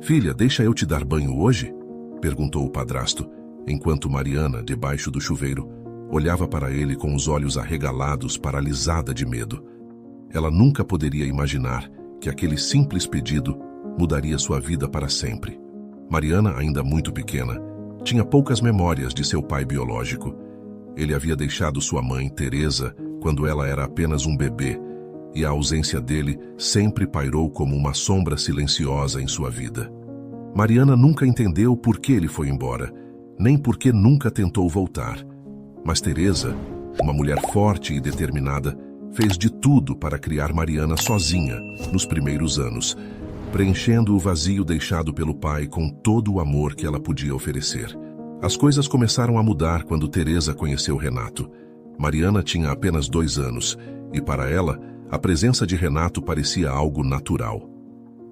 "Filha, deixa eu te dar banho hoje?" perguntou o padrasto, enquanto Mariana, debaixo do chuveiro, olhava para ele com os olhos arregalados, paralisada de medo. Ela nunca poderia imaginar que aquele simples pedido mudaria sua vida para sempre. Mariana, ainda muito pequena, tinha poucas memórias de seu pai biológico. Ele havia deixado sua mãe, Teresa, quando ela era apenas um bebê, e a ausência dele sempre pairou como uma sombra silenciosa em sua vida. Mariana nunca entendeu por que ele foi embora, nem por que nunca tentou voltar. Mas Teresa, uma mulher forte e determinada, fez de tudo para criar Mariana sozinha nos primeiros anos, preenchendo o vazio deixado pelo pai com todo o amor que ela podia oferecer. As coisas começaram a mudar quando Teresa conheceu Renato. Mariana tinha apenas 2 anos e, para ela, a presença de Renato parecia algo natural.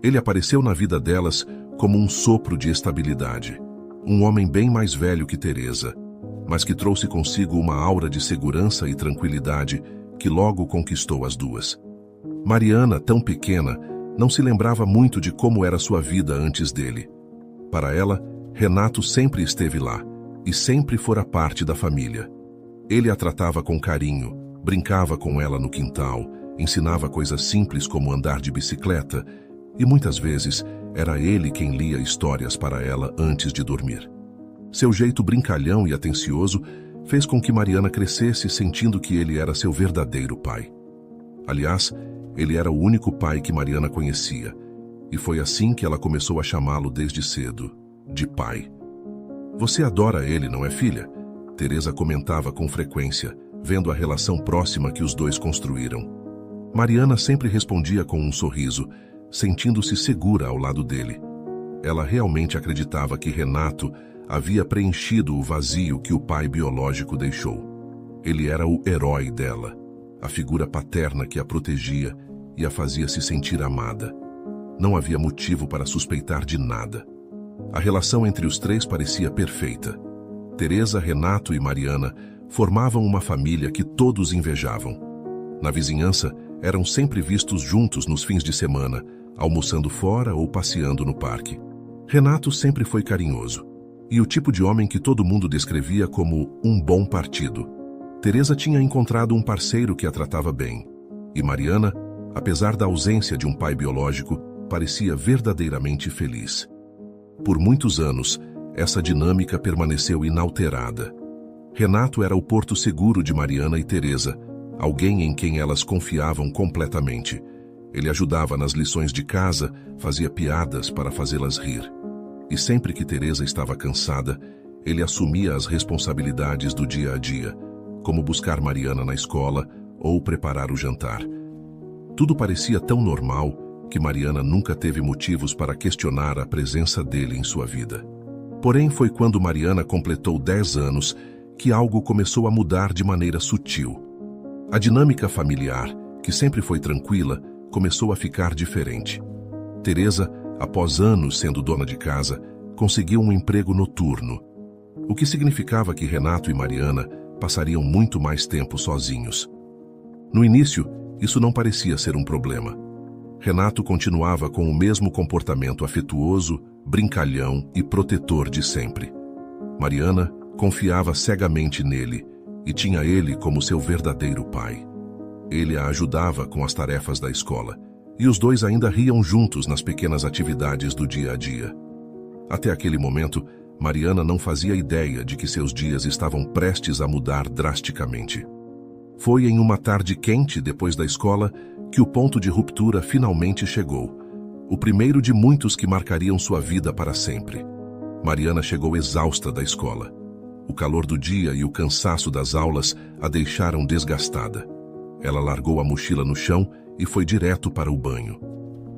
Ele apareceu na vida delas como um sopro de estabilidade. Um homem bem mais velho que Teresa, mas que trouxe consigo uma aura de segurança e tranquilidade que logo conquistou as duas. Mariana, tão pequena, não se lembrava muito de como era sua vida antes dele. Para ela, Renato sempre esteve lá e sempre fora parte da família. Ele a tratava com carinho, brincava com ela no quintal, ensinava coisas simples como andar de bicicleta e muitas vezes era ele quem lia histórias para ela antes de dormir. Seu jeito brincalhão e atencioso fez com que Mariana crescesse sentindo que ele era seu verdadeiro pai. Aliás, ele era o único pai que Mariana conhecia, e foi assim que ela começou a chamá-lo desde cedo, de pai. "Você adora ele, não é, filha?" Teresa comentava com frequência, vendo a relação próxima que os dois construíram. Mariana sempre respondia com um sorriso, sentindo-se segura ao lado dele. Ela realmente acreditava que Renato havia preenchido o vazio que o pai biológico deixou. Ele era o herói dela, a figura paterna que a protegia e a fazia se sentir amada. Não havia motivo para suspeitar de nada. A relação entre os três parecia perfeita. Teresa, Renato e Mariana formavam uma família que todos invejavam. Na vizinhança, eram sempre vistos juntos nos fins de semana, almoçando fora ou passeando no parque. Renato sempre foi carinhoso, e o tipo de homem que todo mundo descrevia como um bom partido. Teresa tinha encontrado um parceiro que a tratava bem, e Mariana, apesar da ausência de um pai biológico, parecia verdadeiramente feliz. Por muitos anos, essa dinâmica permaneceu inalterada. Renato era o porto seguro de Mariana e Teresa, alguém em quem elas confiavam completamente. Ele ajudava nas lições de casa, fazia piadas para fazê-las rir. E sempre que Teresa estava cansada, ele assumia as responsabilidades do dia a dia, como buscar Mariana na escola ou preparar o jantar. Tudo parecia tão normal que Mariana nunca teve motivos para questionar a presença dele em sua vida. Porém, foi quando Mariana completou 10 anos que algo começou a mudar de maneira sutil. A dinâmica familiar, que sempre foi tranquila, começou a ficar diferente. Teresa, após anos sendo dona de casa, conseguiu um emprego noturno, o que significava que Renato e Mariana passariam muito mais tempo sozinhos. No início, isso não parecia ser um problema. Renato continuava com o mesmo comportamento afetuoso, brincalhão e protetor de sempre. Mariana confiava cegamente nele e tinha ele como seu verdadeiro pai. Ele a ajudava com as tarefas da escola, e os dois ainda riam juntos nas pequenas atividades do dia a dia. Até aquele momento, Mariana não fazia ideia de que seus dias estavam prestes a mudar drasticamente. Foi em uma tarde quente depois da escola que o ponto de ruptura finalmente chegou, o primeiro de muitos que marcariam sua vida para sempre. Mariana chegou exausta da escola. O calor do dia e o cansaço das aulas a deixaram desgastada. Ela largou a mochila no chão e foi direto para o banho.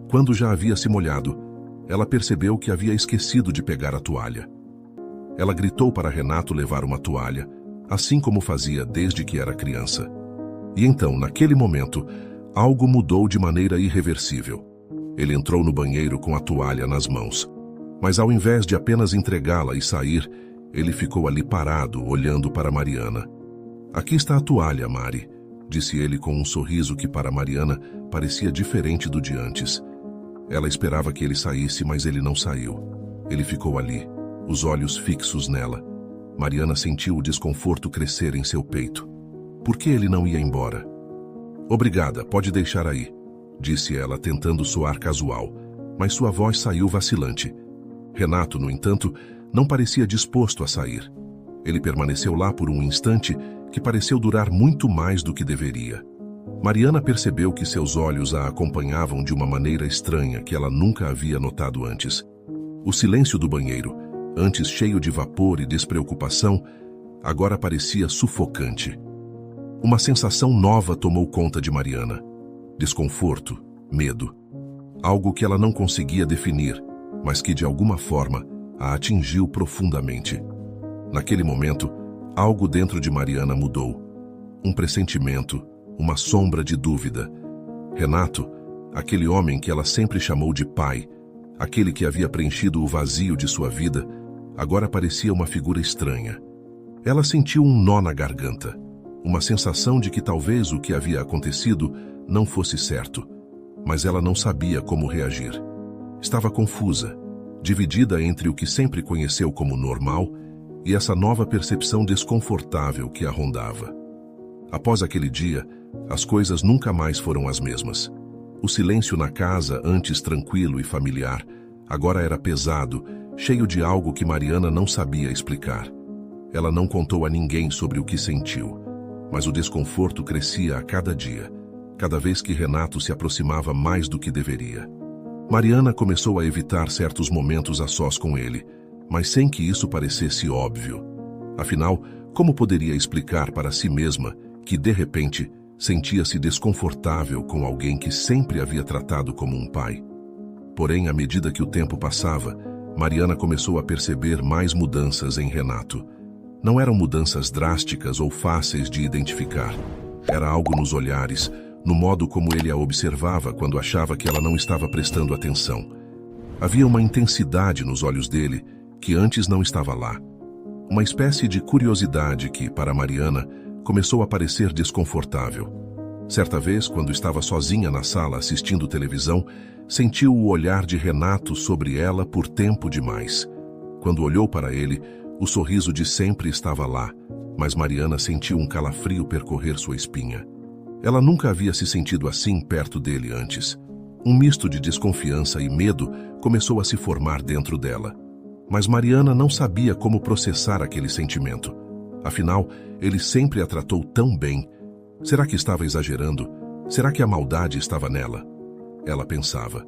Quando já havia se molhado, ela percebeu que havia esquecido de pegar a toalha. Ela gritou para Renato levar uma toalha, assim como fazia desde que era criança. E então, naquele momento, algo mudou de maneira irreversível. Ele entrou no banheiro com a toalha nas mãos, mas ao invés de apenas entregá-la e sair, ele ficou ali parado, olhando para Mariana. "Aqui está a toalha, Mari", disse ele com um sorriso que para Mariana parecia diferente do de antes. Ela esperava que ele saísse, mas ele não saiu. Ele ficou ali, os olhos fixos nela. Mariana sentiu o desconforto crescer em seu peito. Por que ele não ia embora? Obrigada, pode deixar aí, disse ela, tentando soar casual, mas sua voz saiu vacilante. Renato, no entanto, não parecia disposto a sair. Ele permaneceu lá por um instante que pareceu durar muito mais do que deveria. Mariana percebeu que seus olhos a acompanhavam de uma maneira estranha que ela nunca havia notado antes. O silêncio do banheiro, antes cheio de vapor e despreocupação, agora parecia sufocante. Uma sensação nova tomou conta de Mariana. Desconforto, medo. Algo que ela não conseguia definir, mas que de alguma forma a atingiu profundamente. Naquele momento, algo dentro de Mariana mudou. Um pressentimento, uma sombra de dúvida. Renato, aquele homem que ela sempre chamou de pai, aquele que havia preenchido o vazio de sua vida, agora parecia uma figura estranha. Ela sentiu um nó na garganta, uma sensação de que talvez o que havia acontecido não fosse certo, mas ela não sabia como reagir. Estava confusa, dividida entre o que sempre conheceu como normal e essa nova percepção desconfortável que a rondava. Após aquele dia, as coisas nunca mais foram as mesmas. O silêncio na casa, antes tranquilo e familiar, agora era pesado, cheio de algo que Mariana não sabia explicar. Ela não contou a ninguém sobre o que sentiu, mas o desconforto crescia a cada dia, cada vez que Renato se aproximava mais do que deveria. Mariana começou a evitar certos momentos a sós com ele, mas sem que isso parecesse óbvio. Afinal, como poderia explicar para si mesma que, de repente, sentia-se desconfortável com alguém que sempre havia tratado como um pai? Porém, à medida que o tempo passava, Mariana começou a perceber mais mudanças em Renato. Não eram mudanças drásticas ou fáceis de identificar. Era algo nos olhares, no modo como ele a observava quando achava que ela não estava prestando atenção. Havia uma intensidade nos olhos dele que antes não estava lá. Uma espécie de curiosidade que, para Mariana, começou a parecer desconfortável. Certa vez, quando estava sozinha na sala assistindo televisão, sentiu o olhar de Renato sobre ela por tempo demais. Quando olhou para ele, o sorriso de sempre estava lá, mas Mariana sentiu um calafrio percorrer sua espinha. Ela nunca havia se sentido assim perto dele antes. Um misto de desconfiança e medo começou a se formar dentro dela. Mas Mariana não sabia como processar aquele sentimento. Afinal, ele sempre a tratou tão bem. Será que estava exagerando? Será que a maldade estava nela? Ela pensava.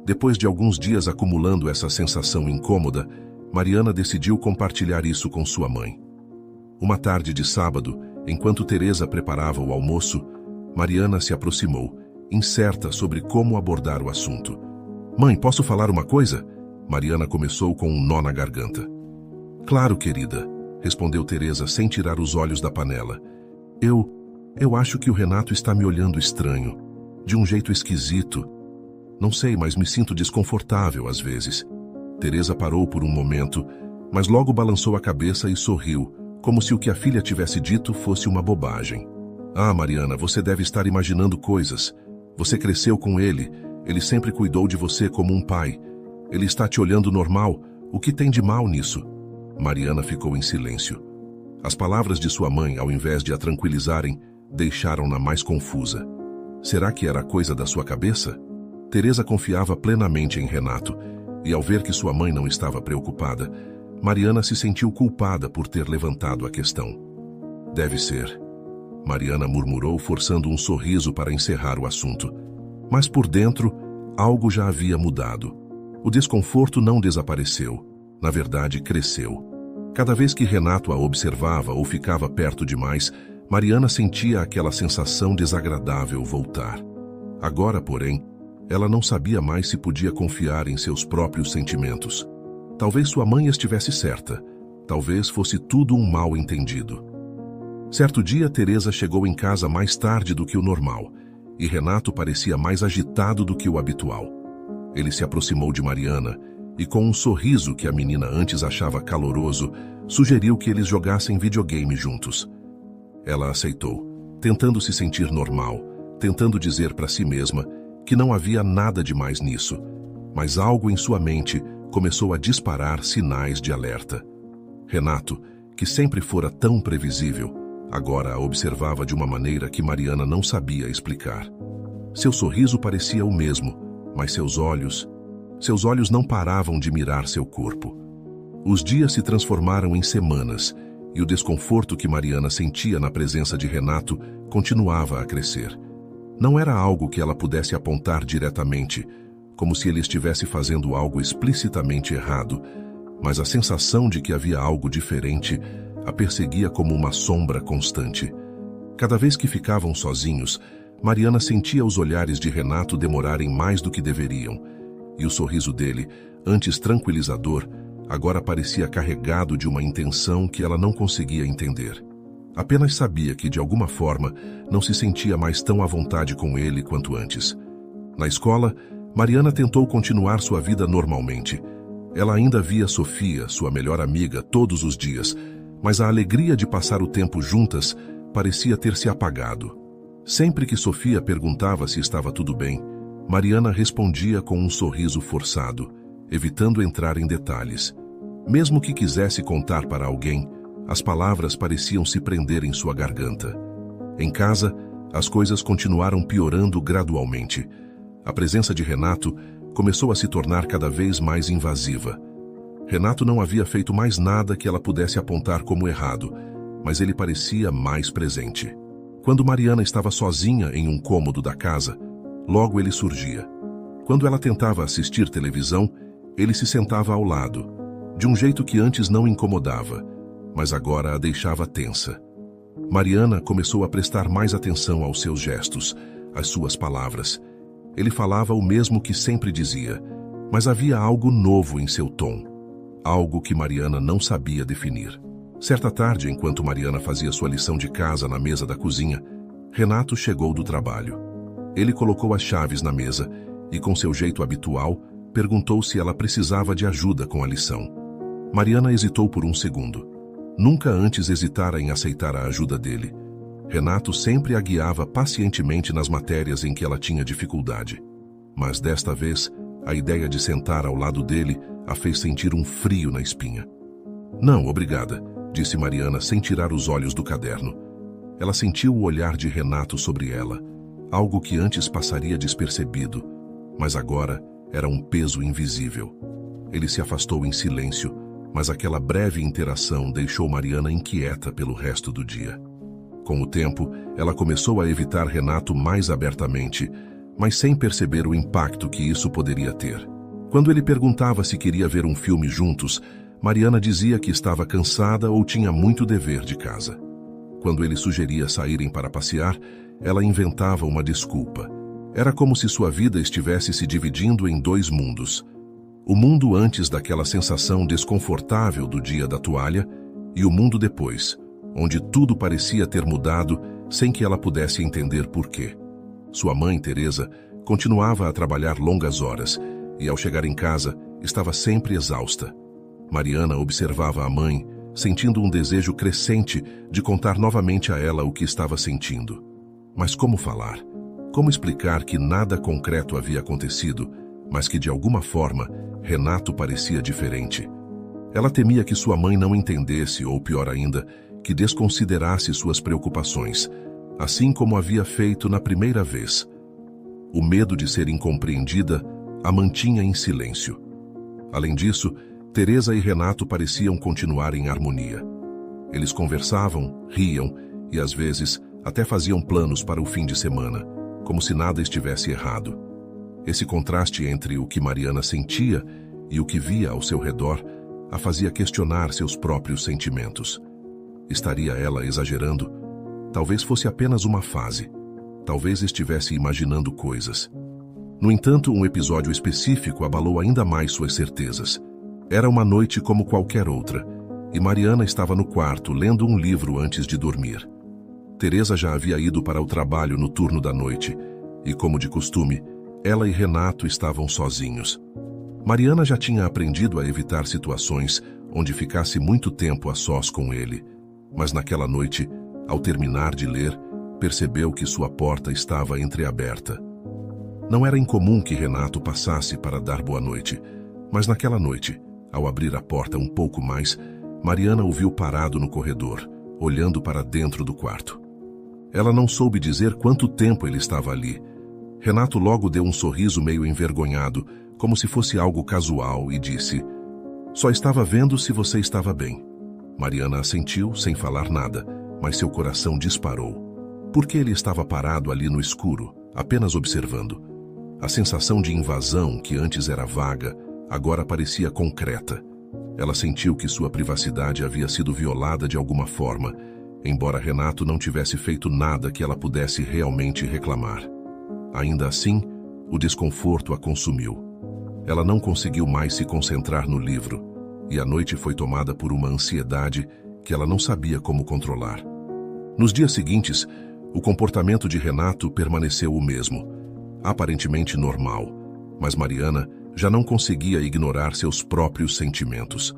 Depois de alguns dias acumulando essa sensação incômoda, Mariana decidiu compartilhar isso com sua mãe. Uma tarde de sábado, enquanto Teresa preparava o almoço, Mariana se aproximou, incerta sobre como abordar o assunto. "Mãe, posso falar uma coisa?" Mariana começou com um nó na garganta. "Claro, querida", respondeu Teresa sem tirar os olhos da panela. Eu acho que o Renato está me olhando estranho, de um jeito esquisito. Não sei, mas me sinto desconfortável às vezes." Teresa parou por um momento, mas logo balançou a cabeça e sorriu, como se o que a filha tivesse dito fosse uma bobagem. "Ah, Mariana, você deve estar imaginando coisas. Você cresceu com ele sempre cuidou de você como um pai. Ele está te olhando normal. O que tem de mal nisso?" Mariana ficou em silêncio. As palavras de sua mãe, ao invés de a tranquilizarem, deixaram-na mais confusa. Será que era coisa da sua cabeça? Teresa confiava plenamente em Renato, e ao ver que sua mãe não estava preocupada, Mariana se sentiu culpada por ter levantado a questão. "Deve ser", Mariana murmurou, forçando um sorriso para encerrar o assunto. Mas por dentro, algo já havia mudado. O desconforto não desapareceu. Na verdade, cresceu. Cada vez que Renato a observava ou ficava perto demais, Mariana sentia aquela sensação desagradável voltar. Agora, porém, ela não sabia mais se podia confiar em seus próprios sentimentos. Talvez sua mãe estivesse certa. Talvez fosse tudo um mal-entendido. Certo dia, Teresa chegou em casa mais tarde do que o normal, e Renato parecia mais agitado do que o habitual. Ele se aproximou de Mariana e, com um sorriso que a menina antes achava caloroso, sugeriu que eles jogassem videogame juntos. Ela aceitou, tentando se sentir normal, tentando dizer para si mesma que não havia nada de mais nisso. mas algo em sua mente começou a disparar sinais de alerta. Renato, que sempre fora tão previsível, agora a observava de uma maneira que Mariana não sabia explicar. Seu sorriso parecia o mesmo, mas seus olhos não paravam de mirar seu corpo. Os dias se transformaram em semanas, e o desconforto que Mariana sentia na presença de Renato continuava a crescer. Não era algo que ela pudesse apontar diretamente, como se ele estivesse fazendo algo explicitamente errado, mas a sensação de que havia algo diferente a perseguia como uma sombra constante. Cada vez que ficavam sozinhos, Mariana sentia os olhares de Renato demorarem mais do que deveriam, e o sorriso dele, antes tranquilizador, agora parecia carregado de uma intenção que ela não conseguia entender. Apenas sabia que, de alguma forma, não se sentia mais tão à vontade com ele quanto antes. Na escola, Mariana tentou continuar sua vida normalmente. Ela ainda via Sofia, sua melhor amiga, todos os dias, mas a alegria de passar o tempo juntas parecia ter se apagado. Sempre que Sofia perguntava se estava tudo bem, Mariana respondia com um sorriso forçado, evitando entrar em detalhes. Mesmo que quisesse contar para alguém, as palavras pareciam se prender em sua garganta. Em casa, as coisas continuaram piorando gradualmente. A presença de Renato começou a se tornar cada vez mais invasiva. Renato não havia feito mais nada que ela pudesse apontar como errado, mas ele parecia mais presente. Quando Mariana estava sozinha em um cômodo da casa, logo ele surgia. Quando ela tentava assistir televisão, ele se sentava ao lado, de um jeito que antes não incomodava, mas agora a deixava tensa. Mariana começou a prestar mais atenção aos seus gestos, às suas palavras. Ele falava o mesmo que sempre dizia, mas havia algo novo em seu tom, algo que Mariana não sabia definir. Certa tarde, enquanto Mariana fazia sua lição de casa na mesa da cozinha, Renato chegou do trabalho. Ele colocou as chaves na mesa e, com seu jeito habitual, perguntou se ela precisava de ajuda com a lição. Mariana hesitou por um segundo. Nunca antes hesitara em aceitar a ajuda dele. Renato sempre a guiava pacientemente nas matérias em que ela tinha dificuldade. Mas desta vez, a ideia de sentar ao lado dele a fez sentir um frio na espinha. "Não, obrigada", disse Mariana sem tirar os olhos do caderno. Ela sentiu o olhar de Renato sobre ela, algo que antes passaria despercebido, mas agora era um peso invisível. Ele se afastou em silêncio, mas aquela breve interação deixou Mariana inquieta pelo resto do dia. Com o tempo, ela começou a evitar Renato mais abertamente, mas sem perceber o impacto que isso poderia ter. Quando ele perguntava se queria ver um filme juntos, Mariana dizia que estava cansada ou tinha muito dever de casa. Quando ele sugeria saírem para passear, ela inventava uma desculpa. Era como se sua vida estivesse se dividindo em dois mundos. O mundo antes daquela sensação desconfortável do dia da toalha e o mundo depois, onde tudo parecia ter mudado sem que ela pudesse entender por quê. Sua mãe, Teresa, continuava a trabalhar longas horas e, ao chegar em casa, estava sempre exausta. Mariana observava a mãe, sentindo um desejo crescente de contar novamente a ela o que estava sentindo. Mas como falar? Como explicar que nada concreto havia acontecido, mas que de alguma forma Renato parecia diferente? Ela temia que sua mãe não entendesse, ou pior ainda, que desconsiderasse suas preocupações, assim como havia feito na primeira vez. O medo de ser incompreendida a mantinha em silêncio. Além disso, Teresa e Renato pareciam continuar em harmonia. Eles conversavam, riam e, às vezes, até faziam planos para o fim de semana, como se nada estivesse errado. Esse contraste entre o que Mariana sentia e o que via ao seu redor a fazia questionar seus próprios sentimentos. Estaria ela exagerando? Talvez fosse apenas uma fase. Talvez estivesse imaginando coisas. No entanto, um episódio específico abalou ainda mais suas certezas. Era uma noite como qualquer outra, e Mariana estava no quarto lendo um livro antes de dormir. Teresa já havia ido para o trabalho no turno da noite, e, como de costume, ela e Renato estavam sozinhos. Mariana já tinha aprendido a evitar situações onde ficasse muito tempo a sós com ele, mas naquela noite, ao terminar de ler, percebeu que sua porta estava entreaberta. Não era incomum que Renato passasse para dar boa noite, mas naquela noite, ao abrir a porta um pouco mais, Mariana o viu parado no corredor, olhando para dentro do quarto. Ela não soube dizer quanto tempo ele estava ali. Renato logo deu um sorriso meio envergonhado, como se fosse algo casual, e disse: "Só estava vendo se você estava bem." Mariana assentiu, sem falar nada, mas seu coração disparou. Por que ele estava parado ali no escuro, apenas observando? A sensação de invasão, que antes era vaga, agora parecia concreta. Ela sentiu que sua privacidade havia sido violada de alguma forma, embora Renato não tivesse feito nada que ela pudesse realmente reclamar. Ainda assim, o desconforto a consumiu. Ela não conseguiu mais se concentrar no livro, e a noite foi tomada por uma ansiedade que ela não sabia como controlar. Nos dias seguintes, o comportamento de Renato permaneceu o mesmo, aparentemente normal, mas Mariana já não conseguia ignorar seus próprios sentimentos.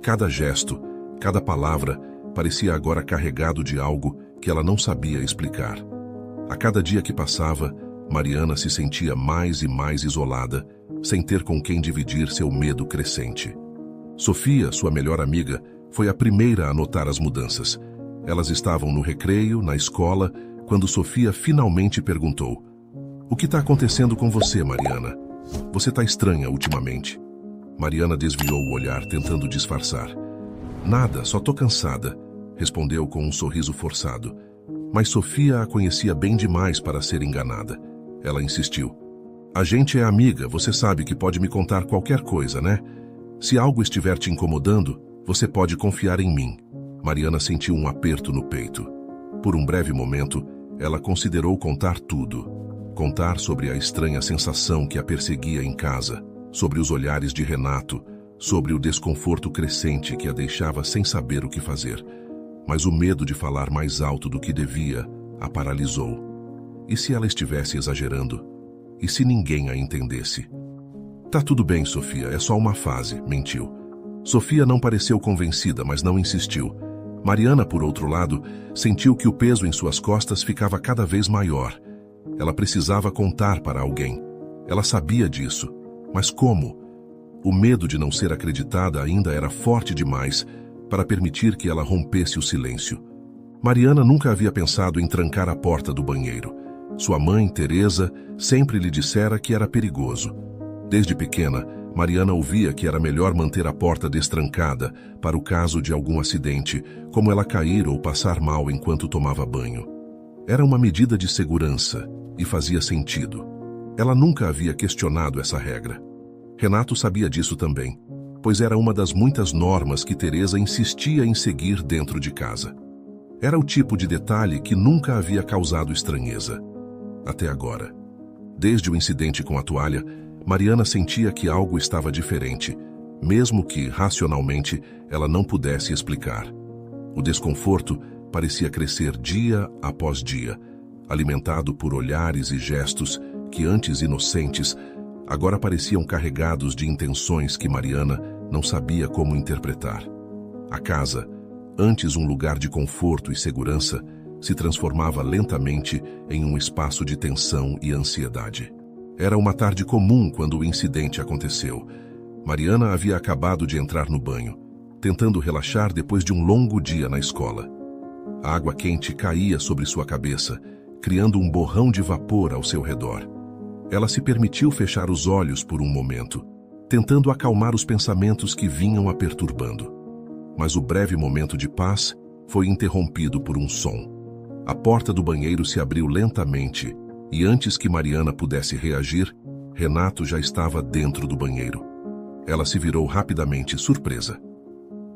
Cada gesto, cada palavra parecia agora carregado de algo que ela não sabia explicar. A cada dia que passava, Mariana se sentia mais e mais isolada, sem ter com quem dividir seu medo crescente. Sofia, sua melhor amiga, foi a primeira a notar as mudanças. Elas estavam no recreio, na escola, quando Sofia finalmente perguntou: "O que está acontecendo com você, Mariana? Você está estranha ultimamente." Mariana desviou o olhar, tentando disfarçar. "Nada, só tô cansada", respondeu com um sorriso forçado. Mas Sofia a conhecia bem demais para ser enganada. Ela insistiu: "A gente é amiga, você sabe que pode me contar qualquer coisa, né? Se algo estiver te incomodando, você pode confiar em mim." Mariana sentiu um aperto no peito. Por um breve momento, ela considerou contar tudo. Contar sobre a estranha sensação que a perseguia em casa, sobre os olhares de Renato, sobre o desconforto crescente que a deixava sem saber o que fazer. Mas o medo de falar mais alto do que devia a paralisou. E se ela estivesse exagerando? E se ninguém a entendesse? "Tá tudo bem, Sofia, é só uma fase", mentiu. Sofia não pareceu convencida, mas não insistiu. Mariana, por outro lado, sentiu que o peso em suas costas ficava cada vez maior. Ela precisava contar para alguém. Ela sabia disso. Mas como? O medo de não ser acreditada ainda era forte demais para permitir que ela rompesse o silêncio. Mariana nunca havia pensado em trancar a porta do banheiro. Sua mãe, Teresa, sempre lhe dissera que era perigoso. Desde pequena, Mariana ouvia que era melhor manter a porta destrancada para o caso de algum acidente, como ela cair ou passar mal enquanto tomava banho. Era uma medida de segurança e fazia sentido. Ela nunca havia questionado essa regra. Renato sabia disso também, pois era uma das muitas normas que Teresa insistia em seguir dentro de casa. Era o tipo de detalhe que nunca havia causado estranheza. Até agora. Desde o incidente com a toalha, Mariana sentia que algo estava diferente, mesmo que, racionalmente, ela não pudesse explicar. O desconforto parecia crescer dia após dia, alimentado por olhares e gestos que, antes inocentes, agora pareciam carregados de intenções que Mariana não sabia como interpretar. A casa, antes um lugar de conforto e segurança, se transformava lentamente em um espaço de tensão e ansiedade. Era uma tarde comum quando o incidente aconteceu. Mariana havia acabado de entrar no banho, tentando relaxar depois de um longo dia na escola. A água quente caía sobre sua cabeça, criando um borrão de vapor ao seu redor. Ela se permitiu fechar os olhos por um momento, tentando acalmar os pensamentos que vinham a perturbando. Mas o breve momento de paz foi interrompido por um som. A porta do banheiro se abriu lentamente e, antes que Mariana pudesse reagir, Renato já estava dentro do banheiro. Ela se virou rapidamente, surpresa.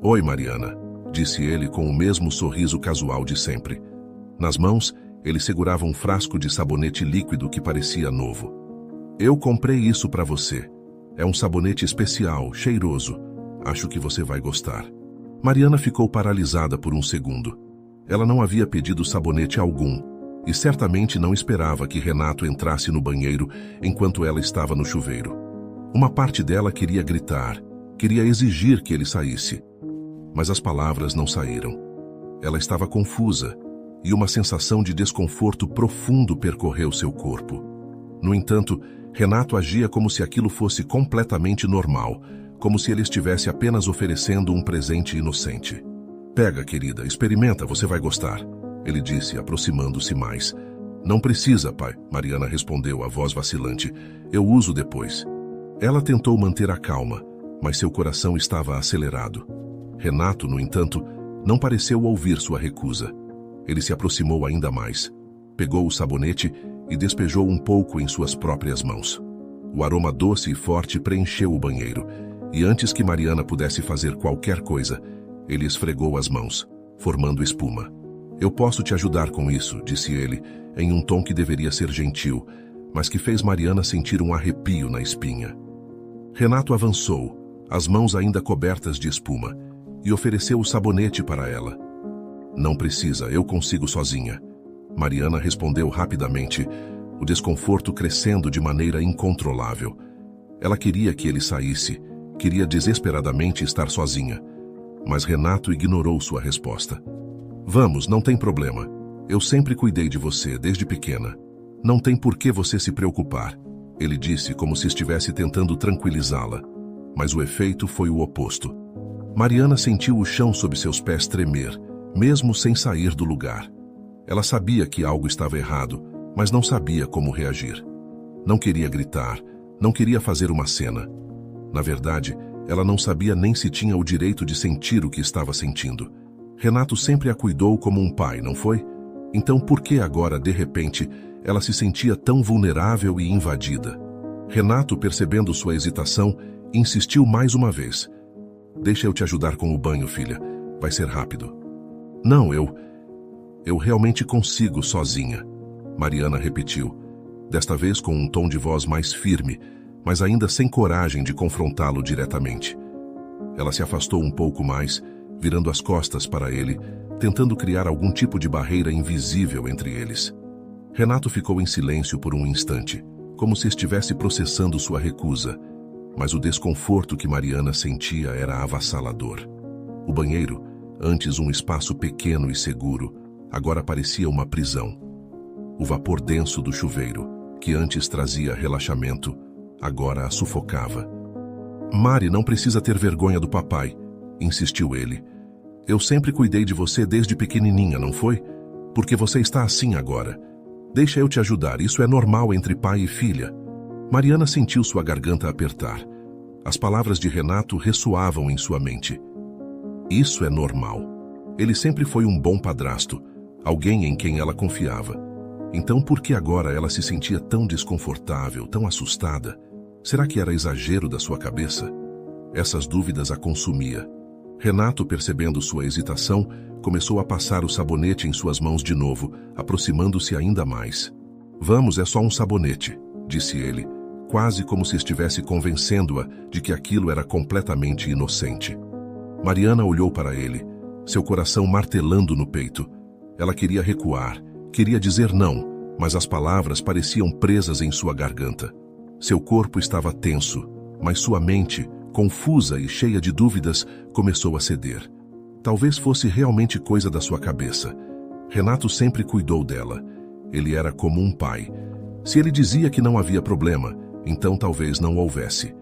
"Oi, Mariana", disse ele com o mesmo sorriso casual de sempre. Nas mãos, ele segurava um frasco de sabonete líquido que parecia novo. "Eu comprei isso para você. É um sabonete especial, cheiroso. Acho que você vai gostar." Mariana ficou paralisada por um segundo. Ela não havia pedido sabonete algum e certamente não esperava que Renato entrasse no banheiro enquanto ela estava no chuveiro. Uma parte dela queria gritar, queria exigir que ele saísse. Mas as palavras não saíram. Ela estava confusa e uma sensação de desconforto profundo percorreu seu corpo. No entanto, Renato agia como se aquilo fosse completamente normal, como se ele estivesse apenas oferecendo um presente inocente. Pega, querida, experimenta, você vai gostar, ele disse, aproximando-se mais. Não precisa, pai, Mariana respondeu, a voz vacilante. Eu uso depois. Ela tentou manter a calma, mas seu coração estava acelerado. Renato, no entanto, não pareceu ouvir sua recusa. Ele se aproximou ainda mais, pegou o sabonete e despejou um pouco em suas próprias mãos. O aroma doce e forte preencheu o banheiro, e antes que Mariana pudesse fazer qualquer coisa, ele esfregou as mãos, formando espuma. Eu posso te ajudar com isso, disse ele, em um tom que deveria ser gentil, mas que fez Mariana sentir um arrepio na espinha. Renato avançou, as mãos ainda cobertas de espuma, e ofereceu o sabonete para ela. Não precisa, eu consigo sozinha. Mariana respondeu rapidamente, o desconforto crescendo de maneira incontrolável. Ela queria que ele saísse, queria desesperadamente estar sozinha. Mas Renato ignorou sua resposta. Vamos, não tem problema. Eu sempre cuidei de você, desde pequena. Não tem por que você se preocupar, ele disse como se estivesse tentando tranquilizá-la. Mas o efeito foi o oposto. Mariana sentiu o chão sob seus pés tremer, mesmo sem sair do lugar. Ela sabia que algo estava errado, mas não sabia como reagir. Não queria gritar, não queria fazer uma cena. Na verdade, ela não sabia nem se tinha o direito de sentir o que estava sentindo. Renato sempre a cuidou como um pai, não foi? Então por que agora, de repente, ela se sentia tão vulnerável e invadida? Renato, percebendo sua hesitação, insistiu mais uma vez. Deixa eu te ajudar com o banho, filha. Vai ser rápido. Não, eu realmente consigo sozinha, Mariana repetiu, desta vez com um tom de voz mais firme, mas ainda sem coragem de confrontá-lo diretamente. Ela se afastou um pouco mais, virando as costas para ele, tentando criar algum tipo de barreira invisível entre eles. Renato ficou em silêncio por um instante, como se estivesse processando sua recusa, mas o desconforto que Mariana sentia era avassalador. O banheiro, antes um espaço pequeno e seguro, agora parecia uma prisão. O vapor denso do chuveiro, que antes trazia relaxamento, agora a sufocava. Mari, não precisa ter vergonha do papai, insistiu ele. Eu sempre cuidei de você desde pequenininha, não foi? Porque você está assim agora. Deixa eu te ajudar, isso é normal entre pai e filha. Mariana sentiu sua garganta apertar. As palavras de Renato ressoavam em sua mente. Isso é normal. Ele sempre foi um bom padrasto, alguém em quem ela confiava. Então por que agora ela se sentia tão desconfortável, tão assustada? Será que era exagero da sua cabeça? Essas dúvidas a consumia. Renato, percebendo sua hesitação, começou a passar o sabonete em suas mãos de novo, aproximando-se ainda mais. Vamos, é só um sabonete, disse ele, quase como se estivesse convencendo-a de que aquilo era completamente inocente. Mariana olhou para ele, seu coração martelando no peito. Ela queria recuar, queria dizer não, mas as palavras pareciam presas em sua garganta. Seu corpo estava tenso, mas sua mente, confusa e cheia de dúvidas, começou a ceder. Talvez fosse realmente coisa da sua cabeça. Renato sempre cuidou dela. Ele era como um pai. Se ele dizia que não havia problema, então talvez não houvesse.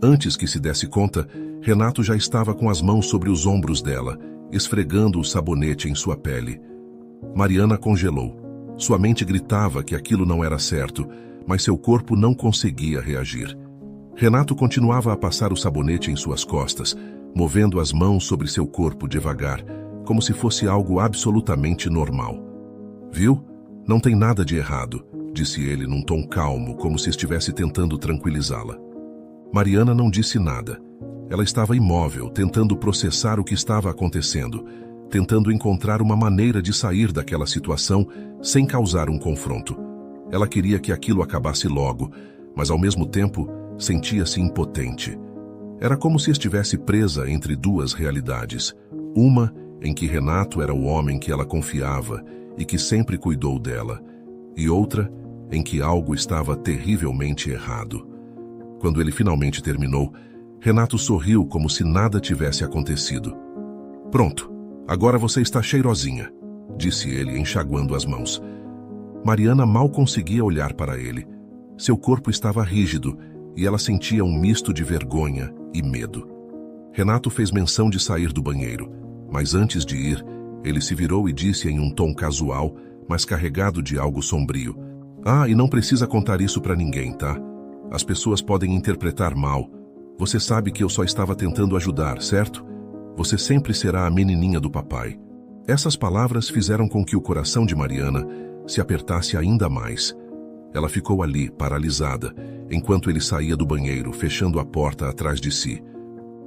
Antes que se desse conta, Renato já estava com as mãos sobre os ombros dela, esfregando o sabonete em sua pele. Mariana congelou. Sua mente gritava que aquilo não era certo, mas seu corpo não conseguia reagir. Renato continuava a passar o sabonete em suas costas, movendo as mãos sobre seu corpo devagar, como se fosse algo absolutamente normal. Viu? Não tem nada de errado, disse ele num tom calmo, como se estivesse tentando tranquilizá-la. Mariana não disse nada. Ela estava imóvel, tentando processar o que estava acontecendo, tentando encontrar uma maneira de sair daquela situação sem causar um confronto. Ela queria que aquilo acabasse logo, mas ao mesmo tempo sentia-se impotente. Era como se estivesse presa entre duas realidades. Uma em que Renato era o homem que ela confiava e que sempre cuidou dela, e outra em que algo estava terrivelmente errado. Quando ele finalmente terminou, Renato sorriu como se nada tivesse acontecido. Pronto, agora você está cheirosinha, disse ele, enxaguando as mãos. Mariana mal conseguia olhar para ele. Seu corpo estava rígido e ela sentia um misto de vergonha e medo. Renato fez menção de sair do banheiro, mas antes de ir, ele se virou e disse em um tom casual, mas carregado de algo sombrio: "Ah, e não precisa contar isso para ninguém, tá? As pessoas podem interpretar mal. Você sabe que eu só estava tentando ajudar, certo? Você sempre será a menininha do papai." Essas palavras fizeram com que o coração de Mariana se apertasse ainda mais. Ela ficou ali, paralisada, enquanto ele saía do banheiro, fechando a porta atrás de si.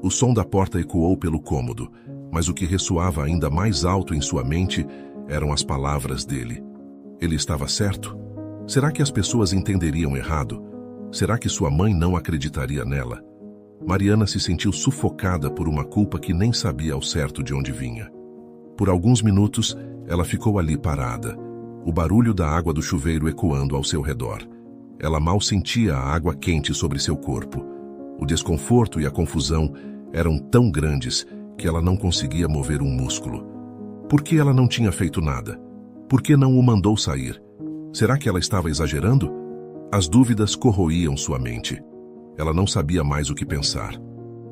O som da porta ecoou pelo cômodo, mas o que ressoava ainda mais alto em sua mente eram as palavras dele. Ele estava certo? Será que as pessoas entenderiam errado? Será que sua mãe não acreditaria nela? Mariana se sentiu sufocada por uma culpa que nem sabia ao certo de onde vinha. Por alguns minutos, ela ficou ali parada, o barulho da água do chuveiro ecoando ao seu redor. Ela mal sentia a água quente sobre seu corpo. O desconforto e a confusão eram tão grandes que ela não conseguia mover um músculo. Por que ela não tinha feito nada? Por que não o mandou sair? Será que ela estava exagerando? As dúvidas corroíam sua mente. Ela não sabia mais o que pensar.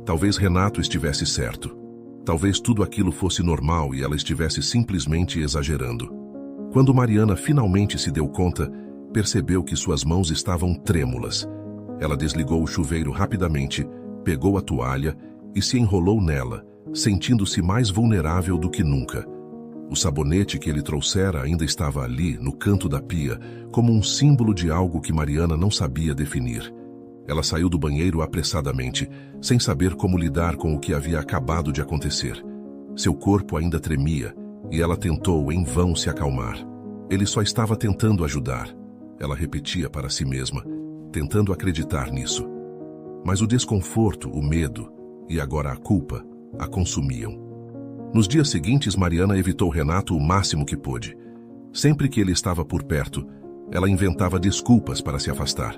Talvez Renato estivesse certo. Talvez tudo aquilo fosse normal e ela estivesse simplesmente exagerando. Quando Mariana finalmente se deu conta, percebeu que suas mãos estavam trêmulas. Ela desligou o chuveiro rapidamente, pegou a toalha e se enrolou nela, sentindo-se mais vulnerável do que nunca. O sabonete que ele trouxera ainda estava ali, no canto da pia, como um símbolo de algo que Mariana não sabia definir. Ela saiu do banheiro apressadamente, sem saber como lidar com o que havia acabado de acontecer. Seu corpo ainda tremia, e ela tentou em vão se acalmar. Ele só estava tentando ajudar. Ela repetia para si mesma, tentando acreditar nisso. Mas o desconforto, o medo e agora a culpa a consumiam. Nos dias seguintes, Mariana evitou Renato o máximo que pôde. Sempre que ele estava por perto, ela inventava desculpas para se afastar.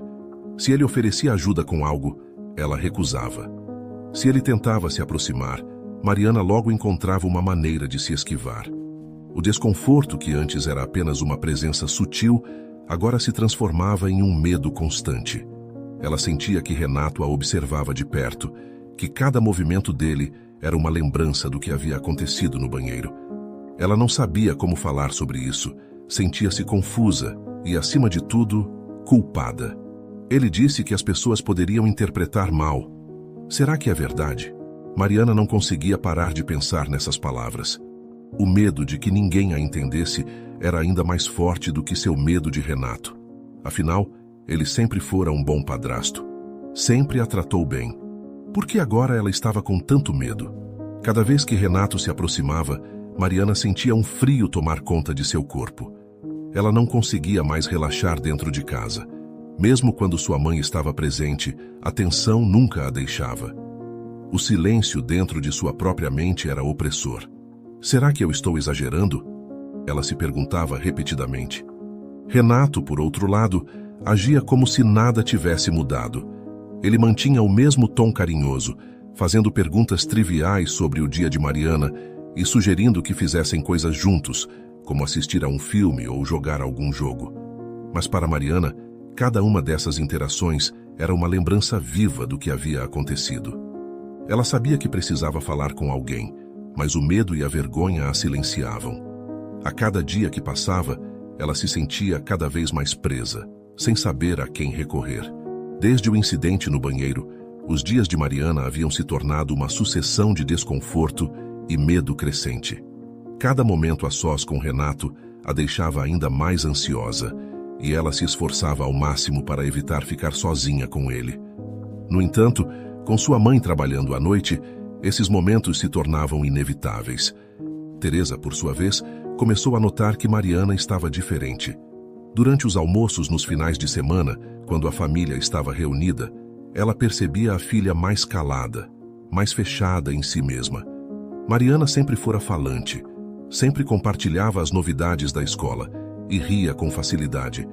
Se ele oferecia ajuda com algo, ela recusava. Se ele tentava se aproximar, Mariana logo encontrava uma maneira de se esquivar. O desconforto, que antes era apenas uma presença sutil, agora se transformava em um medo constante. Ela sentia que Renato a observava de perto, que cada movimento dele era uma lembrança do que havia acontecido no banheiro. Ela não sabia como falar sobre isso, sentia-se confusa e, acima de tudo, culpada. Ele disse que as pessoas poderiam interpretar mal. Será que é verdade? Mariana não conseguia parar de pensar nessas palavras. O medo de que ninguém a entendesse era ainda mais forte do que seu medo de Renato. Afinal, ele sempre fora um bom padrasto. Sempre a tratou bem. Por que agora ela estava com tanto medo? Cada vez que Renato se aproximava, Mariana sentia um frio tomar conta de seu corpo. Ela não conseguia mais relaxar dentro de casa. Mesmo quando sua mãe estava presente, a tensão nunca a deixava. O silêncio dentro de sua própria mente era opressor. Será que eu estou exagerando? Ela se perguntava repetidamente. Renato, por outro lado, agia como se nada tivesse mudado. Ele mantinha o mesmo tom carinhoso, fazendo perguntas triviais sobre o dia de Mariana e sugerindo que fizessem coisas juntos, como assistir a um filme ou jogar algum jogo. Mas para Mariana, cada uma dessas interações era uma lembrança viva do que havia acontecido. Ela sabia que precisava falar com alguém, mas o medo e a vergonha a silenciavam. A cada dia que passava, ela se sentia cada vez mais presa, sem saber a quem recorrer. Desde o incidente no banheiro, os dias de Mariana haviam se tornado uma sucessão de desconforto e medo crescente. Cada momento a sós com Renato a deixava ainda mais ansiosa, e ela se esforçava ao máximo para evitar ficar sozinha com ele. No entanto, com sua mãe trabalhando à noite, esses momentos se tornavam inevitáveis. Teresa, por sua vez, começou a notar que Mariana estava diferente. Durante os almoços nos finais de semana, quando a família estava reunida, ela percebia a filha mais calada, mais fechada em si mesma. Mariana sempre fora falante, sempre compartilhava as novidades da escola e ria com facilidade,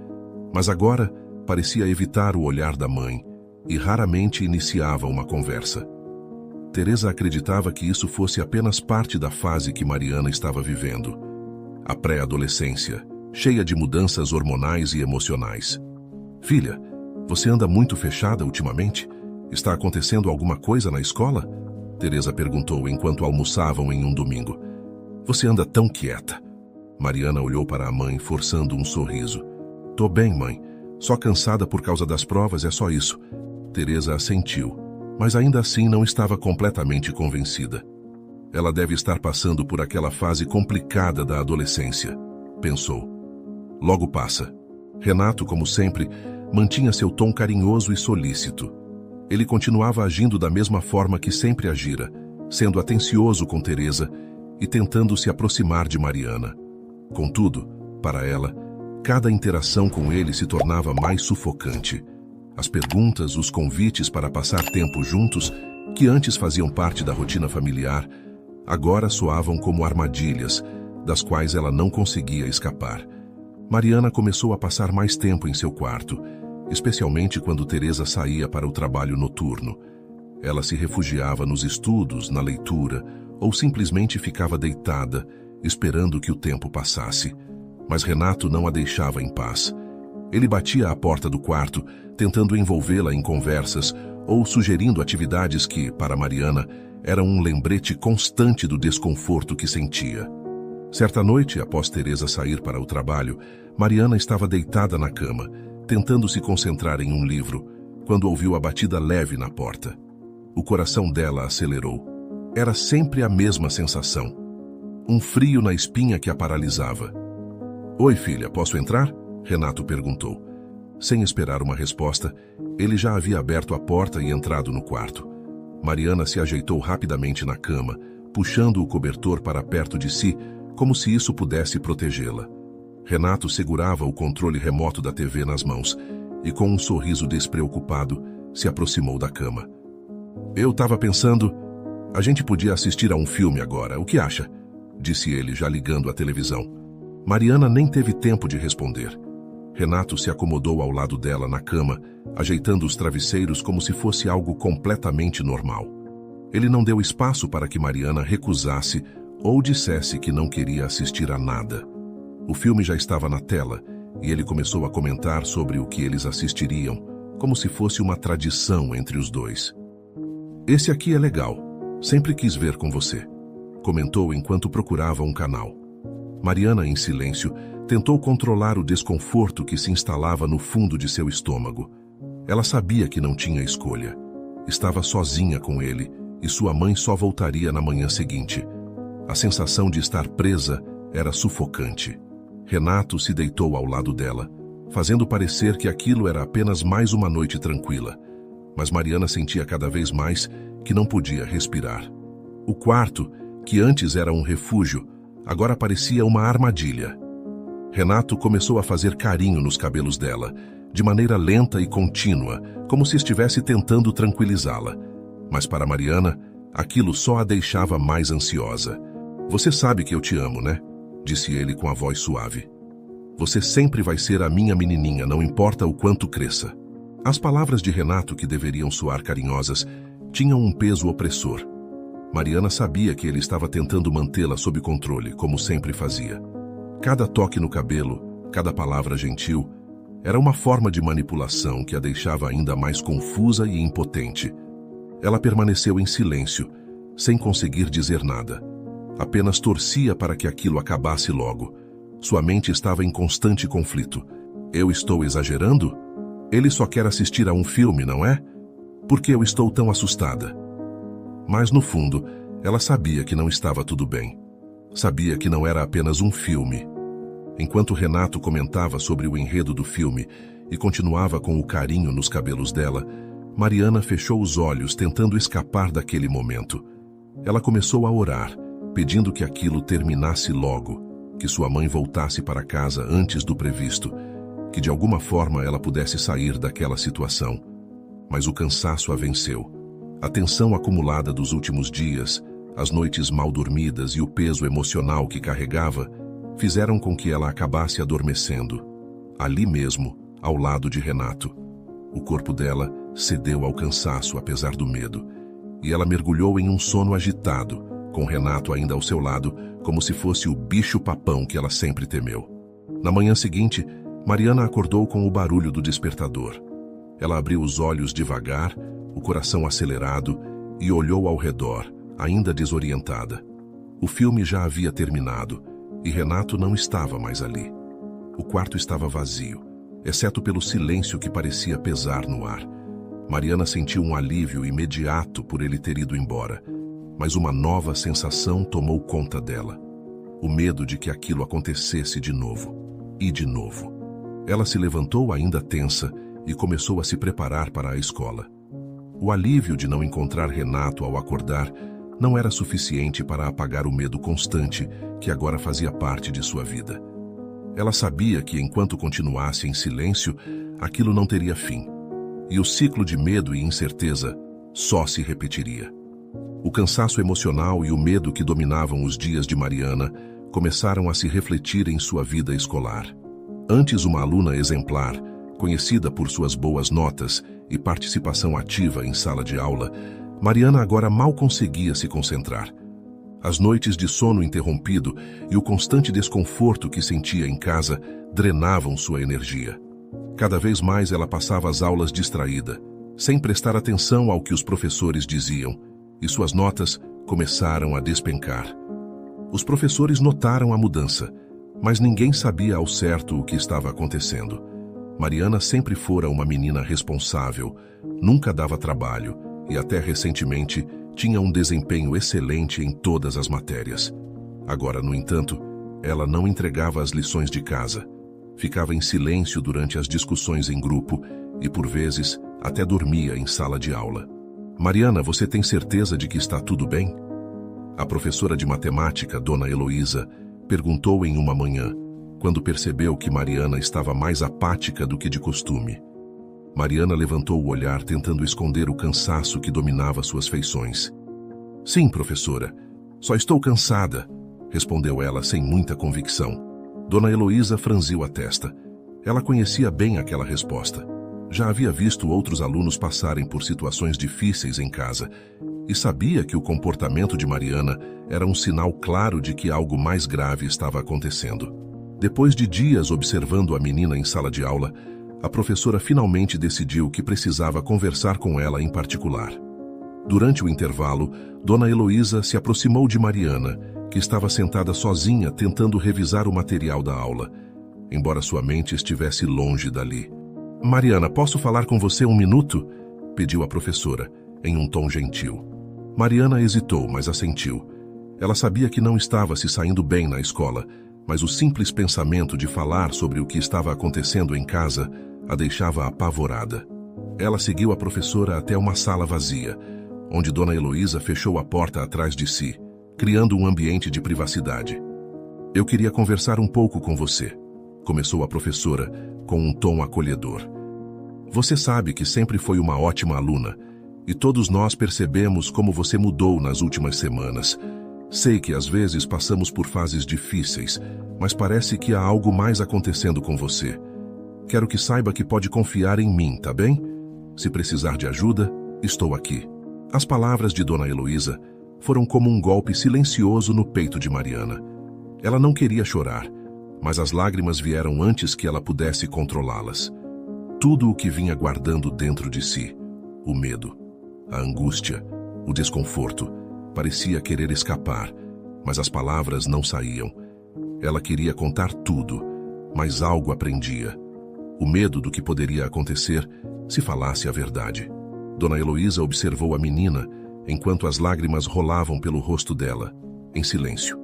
mas agora parecia evitar o olhar da mãe e raramente iniciava uma conversa. Teresa acreditava que isso fosse apenas parte da fase que Mariana estava vivendo, a pré-adolescência, cheia de mudanças hormonais e emocionais. "Filha, Você anda muito fechada ultimamente? Está acontecendo alguma coisa na escola? Teresa perguntou enquanto almoçavam em um domingo. Você anda tão quieta. Mariana olhou para a mãe, forçando um sorriso. Tô bem, mãe. Só cansada por causa das provas, é só isso. Teresa assentiu, mas ainda assim não estava completamente convencida. Ela deve estar passando por aquela fase complicada da adolescência, pensou. Logo passa. Renato, como sempre, mantinha seu tom carinhoso e solícito. Ele continuava agindo da mesma forma que sempre agira, sendo atencioso com Teresa e tentando se aproximar de Mariana. Contudo, para ela, cada interação com ele se tornava mais sufocante. As perguntas, os convites para passar tempo juntos, que antes faziam parte da rotina familiar, agora soavam como armadilhas, das quais ela não conseguia escapar. Mariana começou a passar mais tempo em seu quarto, especialmente quando Teresa saía para o trabalho noturno. Ela se refugiava nos estudos, na leitura, ou simplesmente ficava deitada, esperando que o tempo passasse. Mas Renato não a deixava em paz. Ele batia à porta do quarto, tentando envolvê-la em conversas ou sugerindo atividades que, para Mariana, eram um lembrete constante do desconforto que sentia. Certa noite, após Teresa sair para o trabalho, Mariana estava deitada na cama, tentando se concentrar em um livro, quando ouviu a batida leve na porta. O coração dela acelerou. Era sempre a mesma sensação. Um frio na espinha que a paralisava. Oi, filha, posso entrar? Renato perguntou. Sem esperar uma resposta, ele já havia aberto a porta e entrado no quarto. Mariana se ajeitou rapidamente na cama, puxando o cobertor para perto de si, como se isso pudesse protegê-la. Renato segurava o controle remoto da TV nas mãos e, com um sorriso despreocupado, se aproximou da cama. Eu estava pensando, a gente podia assistir a um filme agora, o que acha? Disse ele, já ligando a televisão. Mariana nem teve tempo de responder. Renato se acomodou ao lado dela na cama, ajeitando os travesseiros como se fosse algo completamente normal. Ele não deu espaço para que Mariana recusasse ou dissesse que não queria assistir a nada. O filme já estava na tela e ele começou a comentar sobre o que eles assistiriam, como se fosse uma tradição entre os dois. Esse aqui é legal, sempre quis ver com você, comentou enquanto procurava um canal. Mariana, em silêncio, tentou controlar o desconforto que se instalava no fundo de seu estômago. Ela sabia que não tinha escolha. Estava sozinha com ele e sua mãe só voltaria na manhã seguinte. A sensação de estar presa era sufocante. Renato se deitou ao lado dela, fazendo parecer que aquilo era apenas mais uma noite tranquila. Mas Mariana sentia cada vez mais que não podia respirar. O quarto, que antes era um refúgio, agora parecia uma armadilha. Renato começou a fazer carinho nos cabelos dela, de maneira lenta e contínua, como se estivesse tentando tranquilizá-la. Mas para Mariana, aquilo só a deixava mais ansiosa. Você sabe que eu te amo, né? Disse ele com a voz suave. Você sempre vai ser a minha menininha, não importa o quanto cresça. As palavras de Renato, que deveriam soar carinhosas, tinham um peso opressor. Mariana sabia que ele estava tentando mantê-la sob controle, como sempre fazia. Cada toque no cabelo, cada palavra gentil, era uma forma de manipulação que a deixava ainda mais confusa e impotente. Ela permaneceu em silêncio, sem conseguir dizer nada. Apenas torcia para que aquilo acabasse logo. Sua mente estava em constante conflito. Eu estou exagerando? Ele só quer assistir a um filme, não é? Por que eu estou tão assustada? Mas, no fundo, ela sabia que não estava tudo bem. Sabia que não era apenas um filme. Enquanto Renato comentava sobre o enredo do filme e continuava com o carinho nos cabelos dela, Mariana fechou os olhos, tentando escapar daquele momento. Ela começou a orar, pedindo que aquilo terminasse logo, que sua mãe voltasse para casa antes do previsto, que de alguma forma ela pudesse sair daquela situação. Mas o cansaço a venceu. A tensão acumulada dos últimos dias, as noites mal dormidas e o peso emocional que carregava, fizeram com que ela acabasse adormecendo, ali mesmo, ao lado de Renato. O corpo dela cedeu ao cansaço apesar do medo, e ela mergulhou em um sono agitado, com Renato ainda ao seu lado, como se fosse o bicho-papão que ela sempre temeu. Na manhã seguinte, Mariana acordou com o barulho do despertador. Ela abriu os olhos devagar, o coração acelerado, e olhou ao redor, ainda desorientada. O filme já havia terminado, e Renato não estava mais ali. O quarto estava vazio, exceto pelo silêncio que parecia pesar no ar. Mariana sentiu um alívio imediato por ele ter ido embora, mas uma nova sensação tomou conta dela. O medo de que aquilo acontecesse de novo. E de novo. Ela se levantou ainda tensa e começou a se preparar para a escola. O alívio de não encontrar Renato ao acordar não era suficiente para apagar o medo constante que agora fazia parte de sua vida. Ela sabia que enquanto continuasse em silêncio, aquilo não teria fim. E o ciclo de medo e incerteza só se repetiria. O cansaço emocional e o medo que dominavam os dias de Mariana começaram a se refletir em sua vida escolar. Antes uma aluna exemplar, conhecida por suas boas notas e participação ativa em sala de aula, Mariana agora mal conseguia se concentrar. As noites de sono interrompido e o constante desconforto que sentia em casa drenavam sua energia. Cada vez mais ela passava as aulas distraída, sem prestar atenção ao que os professores diziam, e suas notas começaram a despencar. Os professores notaram a mudança, mas ninguém sabia ao certo o que estava acontecendo. Mariana sempre fora uma menina responsável, nunca dava trabalho e até recentemente tinha um desempenho excelente em todas as matérias. Agora, no entanto, ela não entregava as lições de casa, ficava em silêncio durante as discussões em grupo e, por vezes, até dormia em sala de aula. Mariana, você tem certeza de que está tudo bem? A professora de matemática, Dona Heloísa, perguntou em uma manhã, quando percebeu que Mariana estava mais apática do que de costume. Mariana levantou o olhar tentando esconder o cansaço que dominava suas feições. Sim, professora, só estou cansada, respondeu ela sem muita convicção. Dona Heloísa franziu a testa. Ela conhecia bem aquela resposta. Já havia visto outros alunos passarem por situações difíceis em casa e sabia que o comportamento de Mariana era um sinal claro de que algo mais grave estava acontecendo. Depois de dias observando a menina em sala de aula, a professora finalmente decidiu que precisava conversar com ela em particular. Durante o intervalo, Dona Heloísa se aproximou de Mariana, que estava sentada sozinha tentando revisar o material da aula, embora sua mente estivesse longe dali. Mariana, posso falar com você um minuto? Pediu a professora, em um tom gentil. Mariana hesitou, mas assentiu. Ela sabia que não estava se saindo bem na escola, mas o simples pensamento de falar sobre o que estava acontecendo em casa a deixava apavorada. Ela seguiu a professora até uma sala vazia, onde Dona Heloísa fechou a porta atrás de si, criando um ambiente de privacidade. Eu queria conversar um pouco com você, começou a professora, com um tom acolhedor. Você sabe que sempre foi uma ótima aluna, e todos nós percebemos como você mudou nas últimas semanas. Sei que às vezes passamos por fases difíceis, mas parece que há algo mais acontecendo com você. Quero que saiba que pode confiar em mim, tá bem? Se precisar de ajuda, estou aqui. As palavras de Dona Heloísa foram como um golpe silencioso no peito de Mariana. Ela não queria chorar, mas as lágrimas vieram antes que ela pudesse controlá-las. Tudo o que vinha guardando dentro de si, o medo, a angústia, o desconforto, parecia querer escapar, mas as palavras não saíam. Ela queria contar tudo, mas algo a prendia. O medo do que poderia acontecer se falasse a verdade. Dona Heloísa observou a menina enquanto as lágrimas rolavam pelo rosto dela, em silêncio.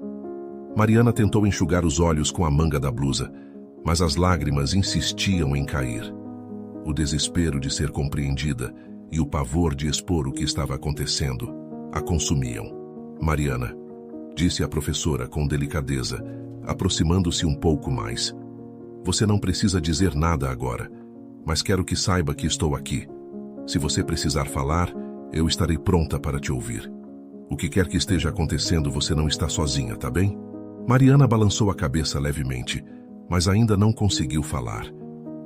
Mariana tentou enxugar os olhos com a manga da blusa, mas as lágrimas insistiam em cair. O desespero de ser compreendida e o pavor de expor o que estava acontecendo a consumiam. Mariana, disse a professora com delicadeza, aproximando-se um pouco mais. Você não precisa dizer nada agora, mas quero que saiba que estou aqui. Se você precisar falar, eu estarei pronta para te ouvir. O que quer que esteja acontecendo, você não está sozinha, tá bem? Mariana balançou a cabeça levemente, mas ainda não conseguiu falar.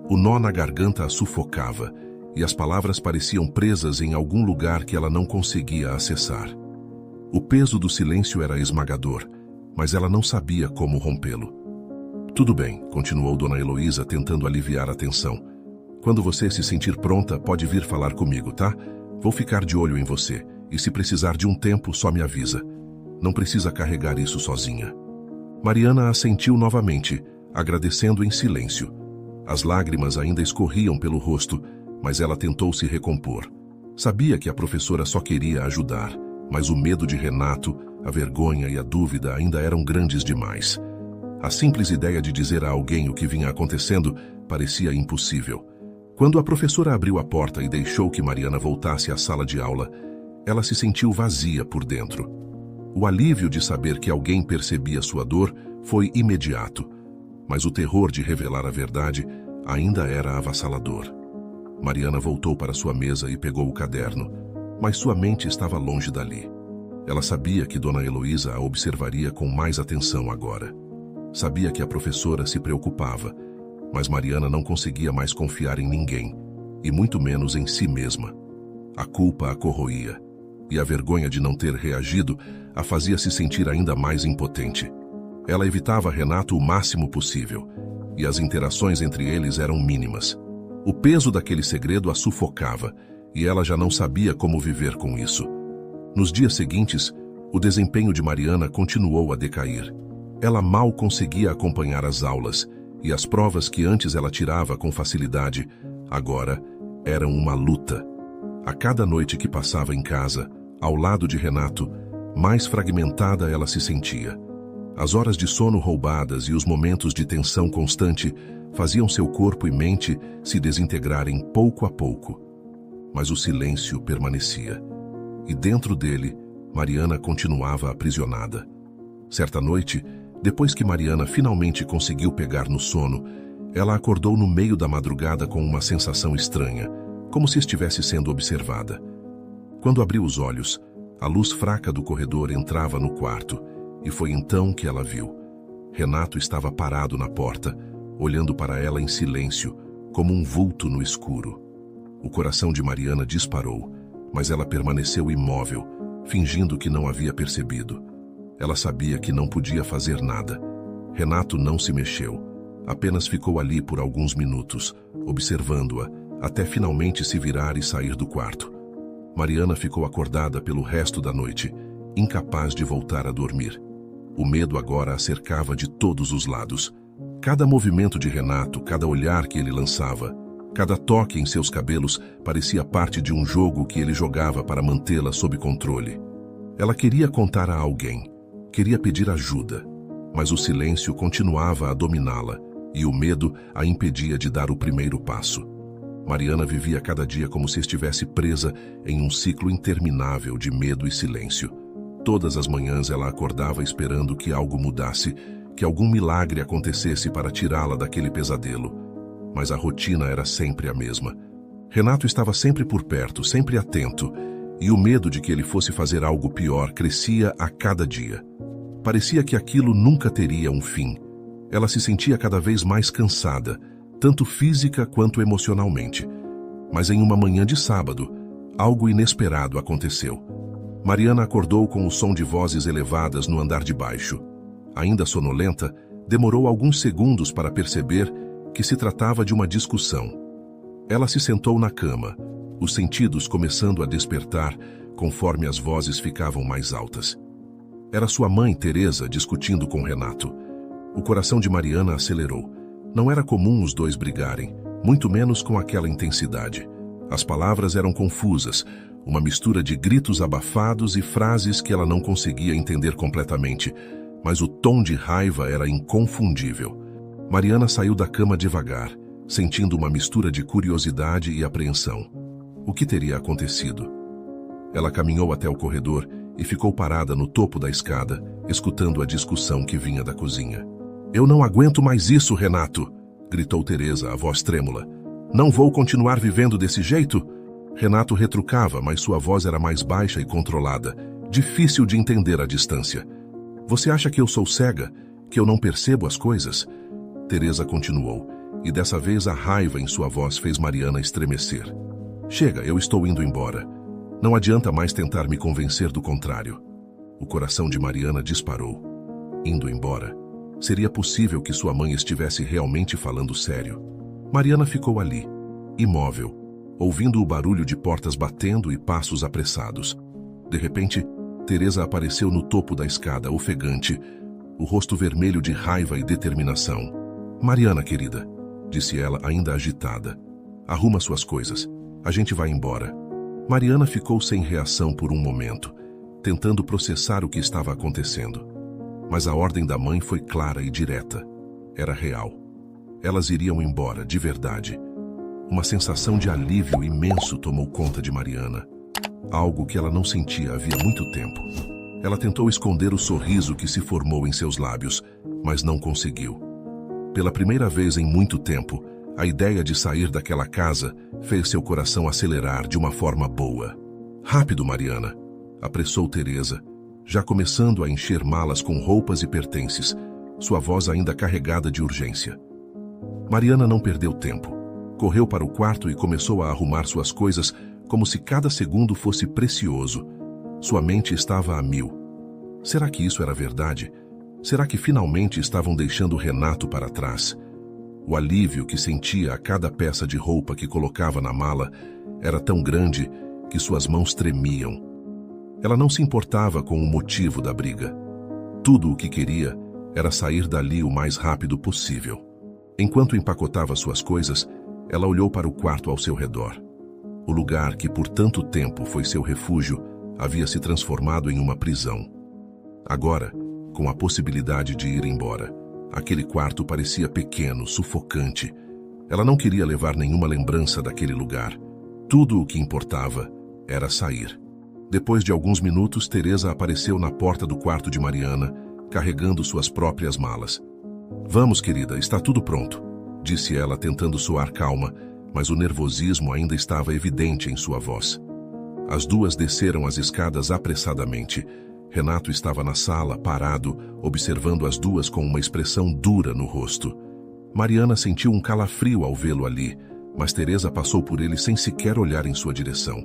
O nó na garganta a sufocava e as palavras pareciam presas em algum lugar que ela não conseguia acessar. O peso do silêncio era esmagador, mas ela não sabia como rompê-lo. Tudo bem, continuou Dona Heloísa tentando aliviar a tensão. Quando você se sentir pronta, pode vir falar comigo, tá? Vou ficar de olho em você, e se precisar de um tempo, só me avisa. Não precisa carregar isso sozinha. Mariana assentiu novamente, agradecendo em silêncio. As lágrimas ainda escorriam pelo rosto, mas ela tentou se recompor. Sabia que a professora só queria ajudar, mas o medo de Renato, a vergonha e a dúvida ainda eram grandes demais. A simples ideia de dizer a alguém o que vinha acontecendo parecia impossível. Quando a professora abriu a porta e deixou que Mariana voltasse à sala de aula, ela se sentiu vazia por dentro. O alívio de saber que alguém percebia sua dor foi imediato, mas o terror de revelar a verdade ainda era avassalador. Mariana voltou para sua mesa e pegou o caderno, mas sua mente estava longe dali. Ela sabia que Dona Heloísa a observaria com mais atenção agora. Sabia que a professora se preocupava, mas Mariana não conseguia mais confiar em ninguém, e muito menos em si mesma. A culpa a corroía, e a vergonha de não ter reagido a fazia se sentir ainda mais impotente. Ela evitava Renato o máximo possível, e as interações entre eles eram mínimas. O peso daquele segredo a sufocava, e ela já não sabia como viver com isso. Nos dias seguintes, o desempenho de Mariana continuou a decair. Ela mal conseguia acompanhar as aulas, e as provas que antes ela tirava com facilidade, agora eram uma luta. A cada noite que passava em casa, ao lado de Renato, mais fragmentada ela se sentia. As horas de sono roubadas e os momentos de tensão constante faziam seu corpo e mente se desintegrarem pouco a pouco. Mas o silêncio permanecia. E dentro dele, Mariana continuava aprisionada. Certa noite, depois que Mariana finalmente conseguiu pegar no sono, ela acordou no meio da madrugada com uma sensação estranha, como se estivesse sendo observada. Quando abriu os olhos, a luz fraca do corredor entrava no quarto, e foi então que ela viu. Renato estava parado na porta, olhando para ela em silêncio, como um vulto no escuro. O coração de Mariana disparou, mas ela permaneceu imóvel, fingindo que não havia percebido. Ela sabia que não podia fazer nada. Renato não se mexeu, apenas ficou ali por alguns minutos, observando-a, até finalmente se virar e sair do quarto. Mariana ficou acordada pelo resto da noite, incapaz de voltar a dormir. O medo agora a cercava de todos os lados. Cada movimento de Renato, cada olhar que ele lançava, cada toque em seus cabelos parecia parte de um jogo que ele jogava para mantê-la sob controle. Ela queria contar a alguém, queria pedir ajuda, mas o silêncio continuava a dominá-la e o medo a impedia de dar o primeiro passo. Mariana vivia cada dia como se estivesse presa em um ciclo interminável de medo e silêncio. Todas as manhãs ela acordava esperando que algo mudasse, que algum milagre acontecesse para tirá-la daquele pesadelo. Mas a rotina era sempre a mesma. Renato estava sempre por perto, sempre atento, e o medo de que ele fosse fazer algo pior crescia a cada dia. Parecia que aquilo nunca teria um fim. Ela se sentia cada vez mais cansada, tanto física quanto emocionalmente. Mas em uma manhã de sábado, algo inesperado aconteceu. Mariana acordou com o som de vozes elevadas no andar de baixo. Ainda sonolenta, demorou alguns segundos para perceber que se tratava de uma discussão. Ela se sentou na cama, os sentidos começando a despertar conforme as vozes ficavam mais altas. Era sua mãe, Teresa, discutindo com Renato. O coração de Mariana acelerou. Não era comum os dois brigarem, muito menos com aquela intensidade. As palavras eram confusas, uma mistura de gritos abafados e frases que ela não conseguia entender completamente, mas o tom de raiva era inconfundível. Mariana saiu da cama devagar, sentindo uma mistura de curiosidade e apreensão. O que teria acontecido? Ela caminhou até o corredor e ficou parada no topo da escada, escutando a discussão que vinha da cozinha. "Eu não aguento mais isso, Renato!" gritou Teresa, a voz trêmula. "Não vou continuar vivendo desse jeito?" Renato retrucava, mas sua voz era mais baixa e controlada, difícil de entender à distância. "Você acha que eu sou cega? Que eu não percebo as coisas?" Teresa continuou, e dessa vez a raiva em sua voz fez Mariana estremecer. "Chega, eu estou indo embora. Não adianta mais tentar me convencer do contrário." O coração de Mariana disparou. Indo embora? Seria possível que sua mãe estivesse realmente falando sério? Mariana ficou ali, imóvel, ouvindo o barulho de portas batendo e passos apressados. De repente, Teresa apareceu no topo da escada, ofegante, o rosto vermelho de raiva e determinação. "Mariana, querida", disse ela, ainda agitada, "arruma suas coisas. A gente vai embora." Mariana ficou sem reação por um momento, tentando processar o que estava acontecendo. Mas a ordem da mãe foi clara e direta. Era real. Elas iriam embora, de verdade. Uma sensação de alívio imenso tomou conta de Mariana. Algo que ela não sentia havia muito tempo. Ela tentou esconder o sorriso que se formou em seus lábios, mas não conseguiu. Pela primeira vez em muito tempo, a ideia de sair daquela casa fez seu coração acelerar de uma forma boa. "Rápido, Mariana", apressou Teresa, já começando a encher malas com roupas e pertences, sua voz ainda carregada de urgência. Mariana não perdeu tempo. Correu para o quarto e começou a arrumar suas coisas como se cada segundo fosse precioso. Sua mente estava a mil. Será que isso era verdade? Será que finalmente estavam deixando Renato para trás? O alívio que sentia a cada peça de roupa que colocava na mala era tão grande que suas mãos tremiam. Ela não se importava com o motivo da briga. Tudo o que queria era sair dali o mais rápido possível. Enquanto empacotava suas coisas, ela olhou para o quarto ao seu redor. O lugar que por tanto tempo foi seu refúgio havia se transformado em uma prisão. Agora, com a possibilidade de ir embora, aquele quarto parecia pequeno, sufocante. Ela não queria levar nenhuma lembrança daquele lugar. Tudo o que importava era sair. Depois de alguns minutos, Teresa apareceu na porta do quarto de Mariana, carregando suas próprias malas. "Vamos, querida, está tudo pronto", disse ela, tentando soar calma, mas o nervosismo ainda estava evidente em sua voz. As duas desceram as escadas apressadamente. Renato estava na sala, parado, observando as duas com uma expressão dura no rosto. Mariana sentiu um calafrio ao vê-lo ali, mas Teresa passou por ele sem sequer olhar em sua direção.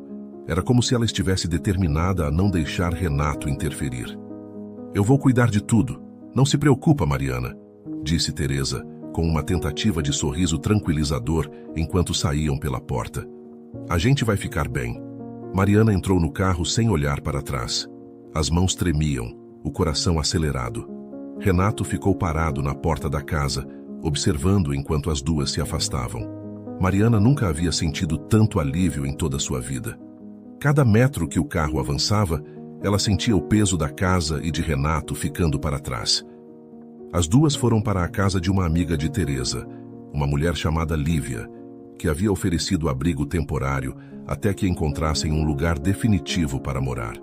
Era como se ela estivesse determinada a não deixar Renato interferir. "Eu vou cuidar de tudo. Não se preocupa, Mariana", disse Teresa, com uma tentativa de sorriso tranquilizador enquanto saíam pela porta. "A gente vai ficar bem." Mariana entrou no carro sem olhar para trás. As mãos tremiam, o coração acelerado. Renato ficou parado na porta da casa, observando enquanto as duas se afastavam. Mariana nunca havia sentido tanto alívio em toda sua vida. Cada metro que o carro avançava, ela sentia o peso da casa e de Renato ficando para trás. As duas foram para a casa de uma amiga de Teresa, uma mulher chamada Lívia, que havia oferecido abrigo temporário até que encontrassem um lugar definitivo para morar.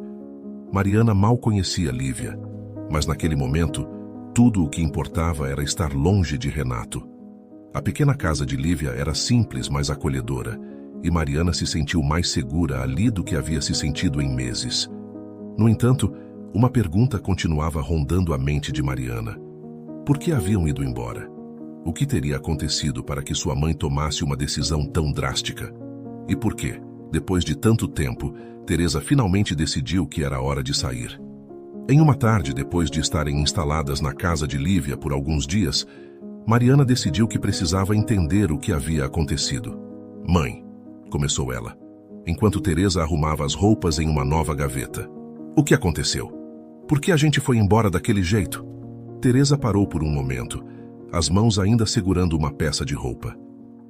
Mariana mal conhecia Lívia, mas naquele momento, tudo o que importava era estar longe de Renato. A pequena casa de Lívia era simples, mas acolhedora, e Mariana se sentiu mais segura ali do que havia se sentido em meses. No entanto, uma pergunta continuava rondando a mente de Mariana. Por que haviam ido embora? O que teria acontecido para que sua mãe tomasse uma decisão tão drástica? E por que, depois de tanto tempo, Teresa finalmente decidiu que era hora de sair? Em uma tarde, depois de estarem instaladas na casa de Lívia por alguns dias, Mariana decidiu que precisava entender o que havia acontecido. "Mãe", começou ela, enquanto Teresa arrumava as roupas em uma nova gaveta. "O que aconteceu? Por que a gente foi embora daquele jeito?" Teresa parou por um momento, as mãos ainda segurando uma peça de roupa.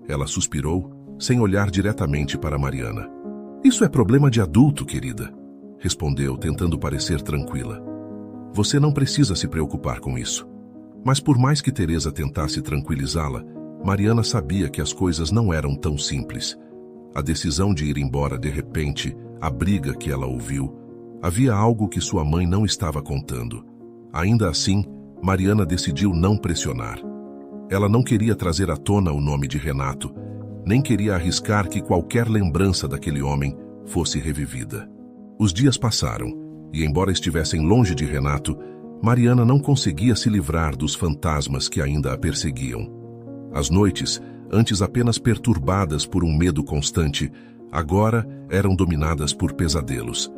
Ela suspirou, sem olhar diretamente para Mariana. "Isso é problema de adulto, querida", respondeu, tentando parecer tranquila. "Você não precisa se preocupar com isso." Mas por mais que Teresa tentasse tranquilizá-la, Mariana sabia que as coisas não eram tão simples. A decisão de ir embora de repente, a briga que ela ouviu, havia algo que sua mãe não estava contando. Ainda assim, Mariana decidiu não pressionar. Ela não queria trazer à tona o nome de Renato, nem queria arriscar que qualquer lembrança daquele homem fosse revivida. Os dias passaram, e embora estivessem longe de Renato, Mariana não conseguia se livrar dos fantasmas que ainda a perseguiam. As noites, antes apenas perturbadas por um medo constante, agora eram dominadas por pesadelos.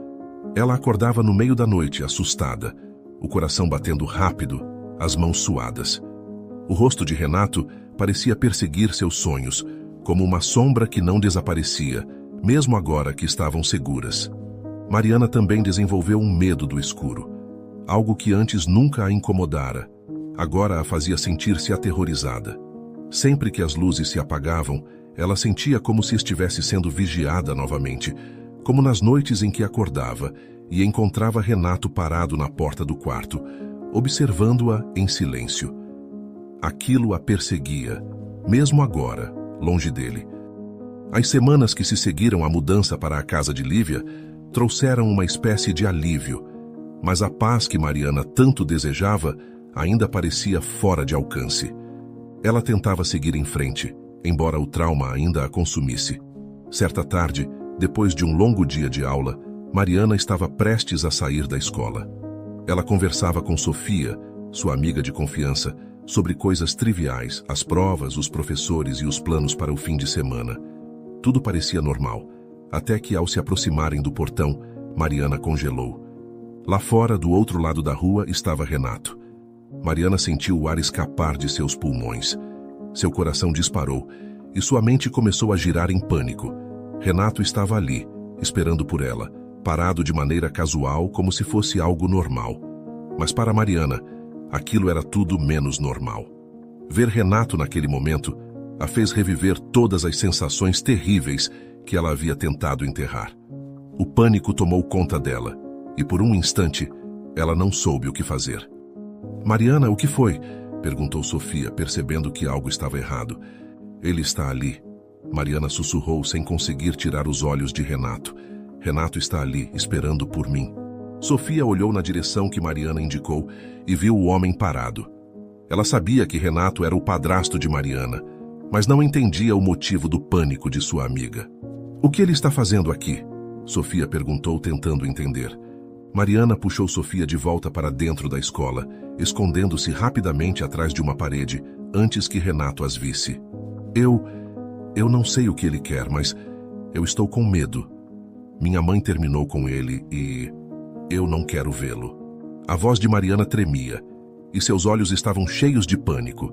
Ela acordava no meio da noite, assustada, o coração batendo rápido, as mãos suadas. O rosto de Renato parecia perseguir seus sonhos, como uma sombra que não desaparecia, mesmo agora que estavam seguras. Mariana também desenvolveu um medo do escuro, algo que antes nunca a incomodara. Agora a fazia sentir-se aterrorizada. Sempre que as luzes se apagavam, ela sentia como se estivesse sendo vigiada novamente, como nas noites em que acordava e encontrava Renato parado na porta do quarto, observando-a em silêncio. Aquilo a perseguia, mesmo agora, longe dele. As semanas que se seguiram à mudança para a casa de Lívia trouxeram uma espécie de alívio, mas a paz que Mariana tanto desejava ainda parecia fora de alcance. Ela tentava seguir em frente, embora o trauma ainda a consumisse. Certa tarde, depois de um longo dia de aula, Mariana estava prestes a sair da escola. Ela conversava com Sofia, sua amiga de confiança, sobre coisas triviais, as provas, os professores e os planos para o fim de semana. Tudo parecia normal, até que, ao se aproximarem do portão, Mariana congelou. Lá fora, do outro lado da rua, estava Renato. Mariana sentiu o ar escapar de seus pulmões. Seu coração disparou e sua mente começou a girar em pânico. Renato estava ali, esperando por ela, parado de maneira casual, como se fosse algo normal. Mas para Mariana, aquilo era tudo menos normal. Ver Renato naquele momento a fez reviver todas as sensações terríveis que ela havia tentado enterrar. O pânico tomou conta dela e, por um instante, ela não soube o que fazer. "Mariana, o que foi?" perguntou Sofia, percebendo que algo estava errado. "Ele está ali." Mariana sussurrou sem conseguir tirar os olhos de Renato. "Renato está ali, esperando por mim." Sofia olhou na direção que Mariana indicou e viu o homem parado. Ela sabia que Renato era o padrasto de Mariana, mas não entendia o motivo do pânico de sua amiga. "O que ele está fazendo aqui?" Sofia perguntou, tentando entender. Mariana puxou Sofia de volta para dentro da escola, escondendo-se rapidamente atrás de uma parede, antes que Renato as visse. Eu não sei o que ele quer, mas eu estou com medo. Minha mãe terminou com ele e eu não quero vê-lo." A voz de Mariana tremia e seus olhos estavam cheios de pânico.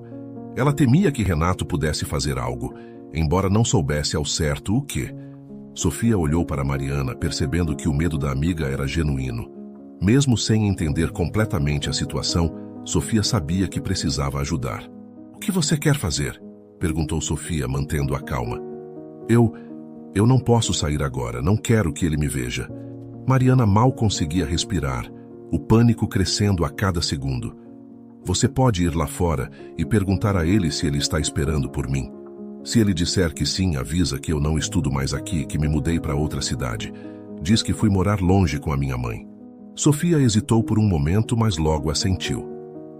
Ela temia que Renato pudesse fazer algo, embora não soubesse ao certo o que. Sofia olhou para Mariana, percebendo que o medo da amiga era genuíno. Mesmo sem entender completamente a situação, Sofia sabia que precisava ajudar. "O que você quer fazer?" perguntou Sofia, mantendo a calma. Eu não posso sair agora, não quero que ele me veja." Mariana mal conseguia respirar, o pânico crescendo a cada segundo. "Você pode ir lá fora e perguntar a ele se ele está esperando por mim. Se ele disser que sim, avisa que eu não estudo mais aqui, que me mudei para outra cidade. Diz que fui morar longe com a minha mãe." Sofia hesitou por um momento, mas logo assentiu.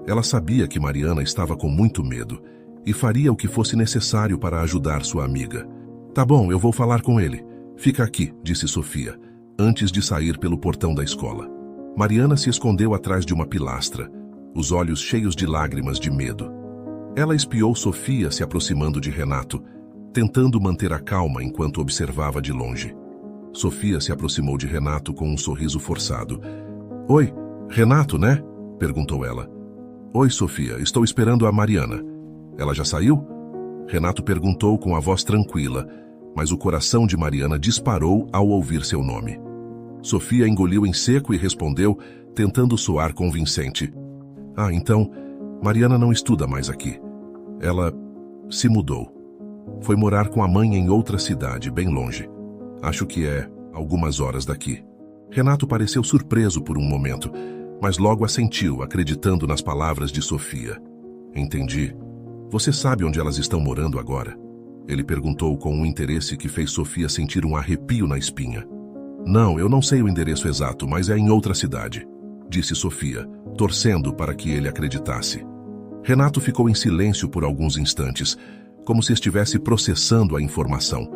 Ela sabia que Mariana estava com muito medo e faria o que fosse necessário para ajudar sua amiga. "Tá bom, eu vou falar com ele. Fica aqui", disse Sofia, antes de sair pelo portão da escola. Mariana se escondeu atrás de uma pilastra, os olhos cheios de lágrimas de medo. Ela espiou Sofia se aproximando de Renato, tentando manter a calma enquanto observava de longe. Sofia se aproximou de Renato com um sorriso forçado. "Oi, Renato, né?" perguntou ela. "Oi, Sofia, estou esperando a Mariana. Ela já saiu?" Renato perguntou com a voz tranquila, mas o coração de Mariana disparou ao ouvir seu nome. Sofia engoliu em seco e respondeu, tentando soar convincente. "Ah, então, Mariana não estuda mais aqui. Ela se mudou. Foi morar com a mãe em outra cidade, bem longe. Acho que é algumas horas daqui." Renato pareceu surpreso por um momento, mas logo assentiu, acreditando nas palavras de Sofia. "Entendi. Você sabe onde elas estão morando agora?" Ele perguntou com um interesse que fez Sofia sentir um arrepio na espinha. "Não, eu não sei o endereço exato, mas é em outra cidade", disse Sofia, torcendo para que ele acreditasse. Renato ficou em silêncio por alguns instantes, como se estivesse processando a informação.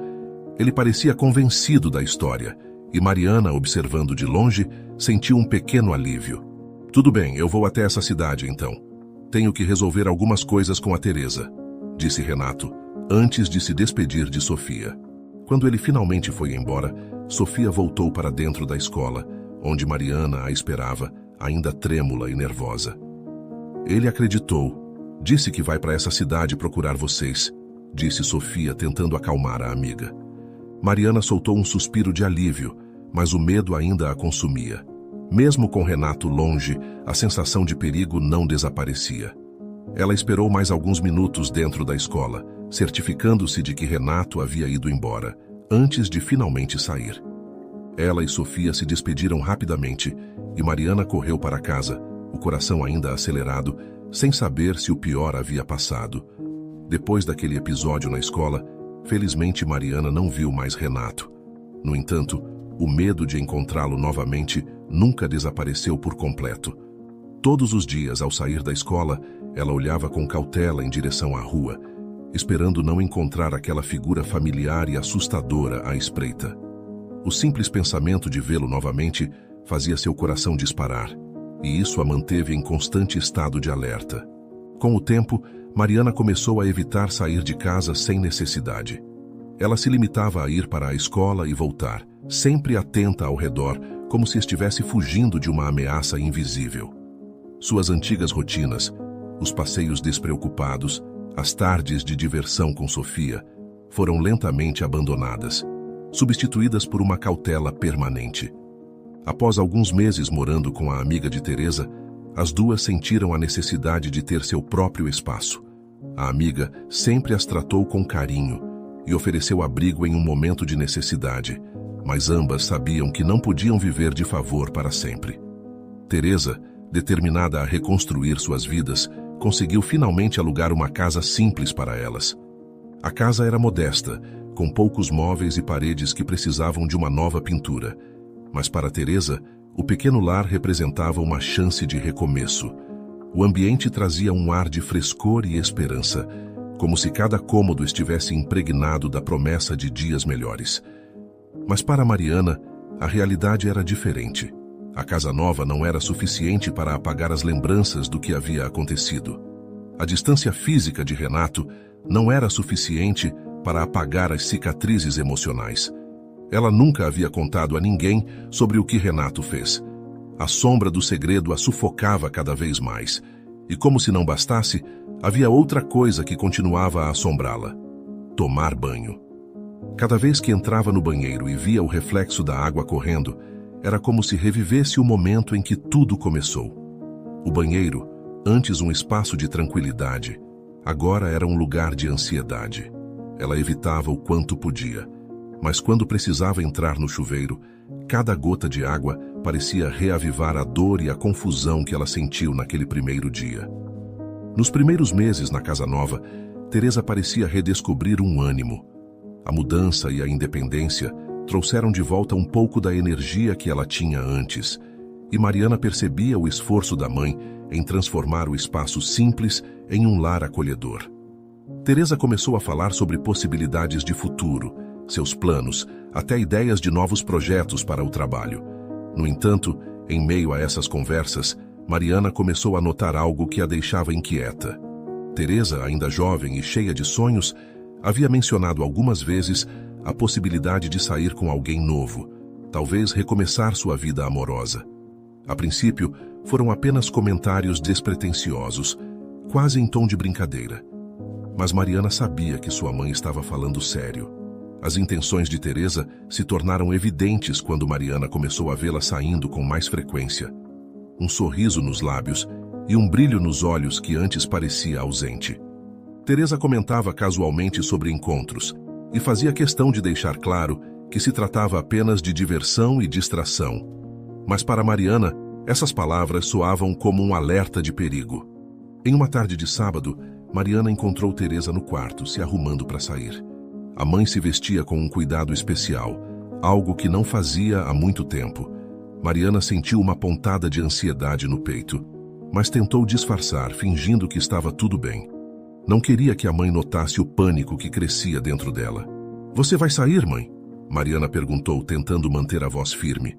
Ele parecia convencido da história, e Mariana, observando de longe, sentiu um pequeno alívio. "Tudo bem, eu vou até essa cidade então. Tenho que resolver algumas coisas com a Teresa", disse Renato, antes de se despedir de Sofia. Quando ele finalmente foi embora, Sofia voltou para dentro da escola, onde Mariana a esperava, ainda trêmula e nervosa. "Ele acreditou. Disse que vai para essa cidade procurar vocês." disse Sofia, tentando acalmar a amiga. Mariana soltou um suspiro de alívio, mas o medo ainda a consumia. Mesmo com Renato longe, a sensação de perigo não desaparecia. Ela esperou mais alguns minutos dentro da escola, certificando-se de que Renato havia ido embora, antes de finalmente sair. Ela e Sofia se despediram rapidamente e Mariana correu para casa, o coração ainda acelerado, sem saber se o pior havia passado. Depois daquele episódio na escola, felizmente Mariana não viu mais Renato. No entanto, o medo de encontrá-lo novamente nunca desapareceu por completo. Todos os dias, ao sair da escola, ela olhava com cautela em direção à rua, esperando não encontrar aquela figura familiar e assustadora à espreita. O simples pensamento de vê-lo novamente fazia seu coração disparar, e isso a manteve em constante estado de alerta. Com o tempo, Mariana começou a evitar sair de casa sem necessidade. Ela se limitava a ir para a escola e voltar, sempre atenta ao redor, como se estivesse fugindo de uma ameaça invisível. Suas antigas rotinas, os passeios despreocupados, as tardes de diversão com Sofia, foram lentamente abandonadas, substituídas por uma cautela permanente. Após alguns meses morando com a amiga de Teresa, as duas sentiram a necessidade de ter seu próprio espaço. A amiga sempre as tratou com carinho e ofereceu abrigo em um momento de necessidade, mas ambas sabiam que não podiam viver de favor para sempre. Teresa, determinada a reconstruir suas vidas, conseguiu finalmente alugar uma casa simples para elas. A casa era modesta, com poucos móveis e paredes que precisavam de uma nova pintura. Mas para Teresa, o pequeno lar representava uma chance de recomeço. O ambiente trazia um ar de frescor e esperança, como se cada cômodo estivesse impregnado da promessa de dias melhores. Mas para Mariana, a realidade era diferente. A casa nova não era suficiente para apagar as lembranças do que havia acontecido. A distância física de Renato não era suficiente para apagar as cicatrizes emocionais. Ela nunca havia contado a ninguém sobre o que Renato fez. A sombra do segredo a sufocava cada vez mais. E como se não bastasse, havia outra coisa que continuava a assombrá-la: tomar banho. Cada vez que entrava no banheiro e via o reflexo da água correndo, era como se revivesse o momento em que tudo começou. O banheiro, antes um espaço de tranquilidade, agora era um lugar de ansiedade. Ela evitava o quanto podia, mas quando precisava entrar no chuveiro, cada gota de água parecia reavivar a dor e a confusão que ela sentiu naquele primeiro dia. Nos primeiros meses na casa nova, Teresa parecia redescobrir um ânimo. A mudança e a independência trouxeram de volta um pouco da energia que ela tinha antes, e Mariana percebia o esforço da mãe em transformar o espaço simples em um lar acolhedor. Teresa começou a falar sobre possibilidades de futuro, seus planos, até ideias de novos projetos para o trabalho. No entanto, em meio a essas conversas, Mariana começou a notar algo que a deixava inquieta. Teresa, ainda jovem e cheia de sonhos, havia mencionado algumas vezes a possibilidade de sair com alguém novo, talvez recomeçar sua vida amorosa. A princípio, foram apenas comentários despretensiosos, quase em tom de brincadeira. Mas Mariana sabia que sua mãe estava falando sério. As intenções de Teresa se tornaram evidentes quando Mariana começou a vê-la saindo com mais frequência. Um sorriso nos lábios e um brilho nos olhos que antes parecia ausente. Teresa comentava casualmente sobre encontros e fazia questão de deixar claro que se tratava apenas de diversão e distração. Mas para Mariana, essas palavras soavam como um alerta de perigo. Em uma tarde de sábado, Mariana encontrou Teresa no quarto, se arrumando para sair. A mãe se vestia com um cuidado especial, algo que não fazia há muito tempo. Mariana sentiu uma pontada de ansiedade no peito, mas tentou disfarçar, fingindo que estava tudo bem. Não queria que a mãe notasse o pânico que crescia dentro dela. "Você vai sair, mãe?" Mariana perguntou, tentando manter a voz firme.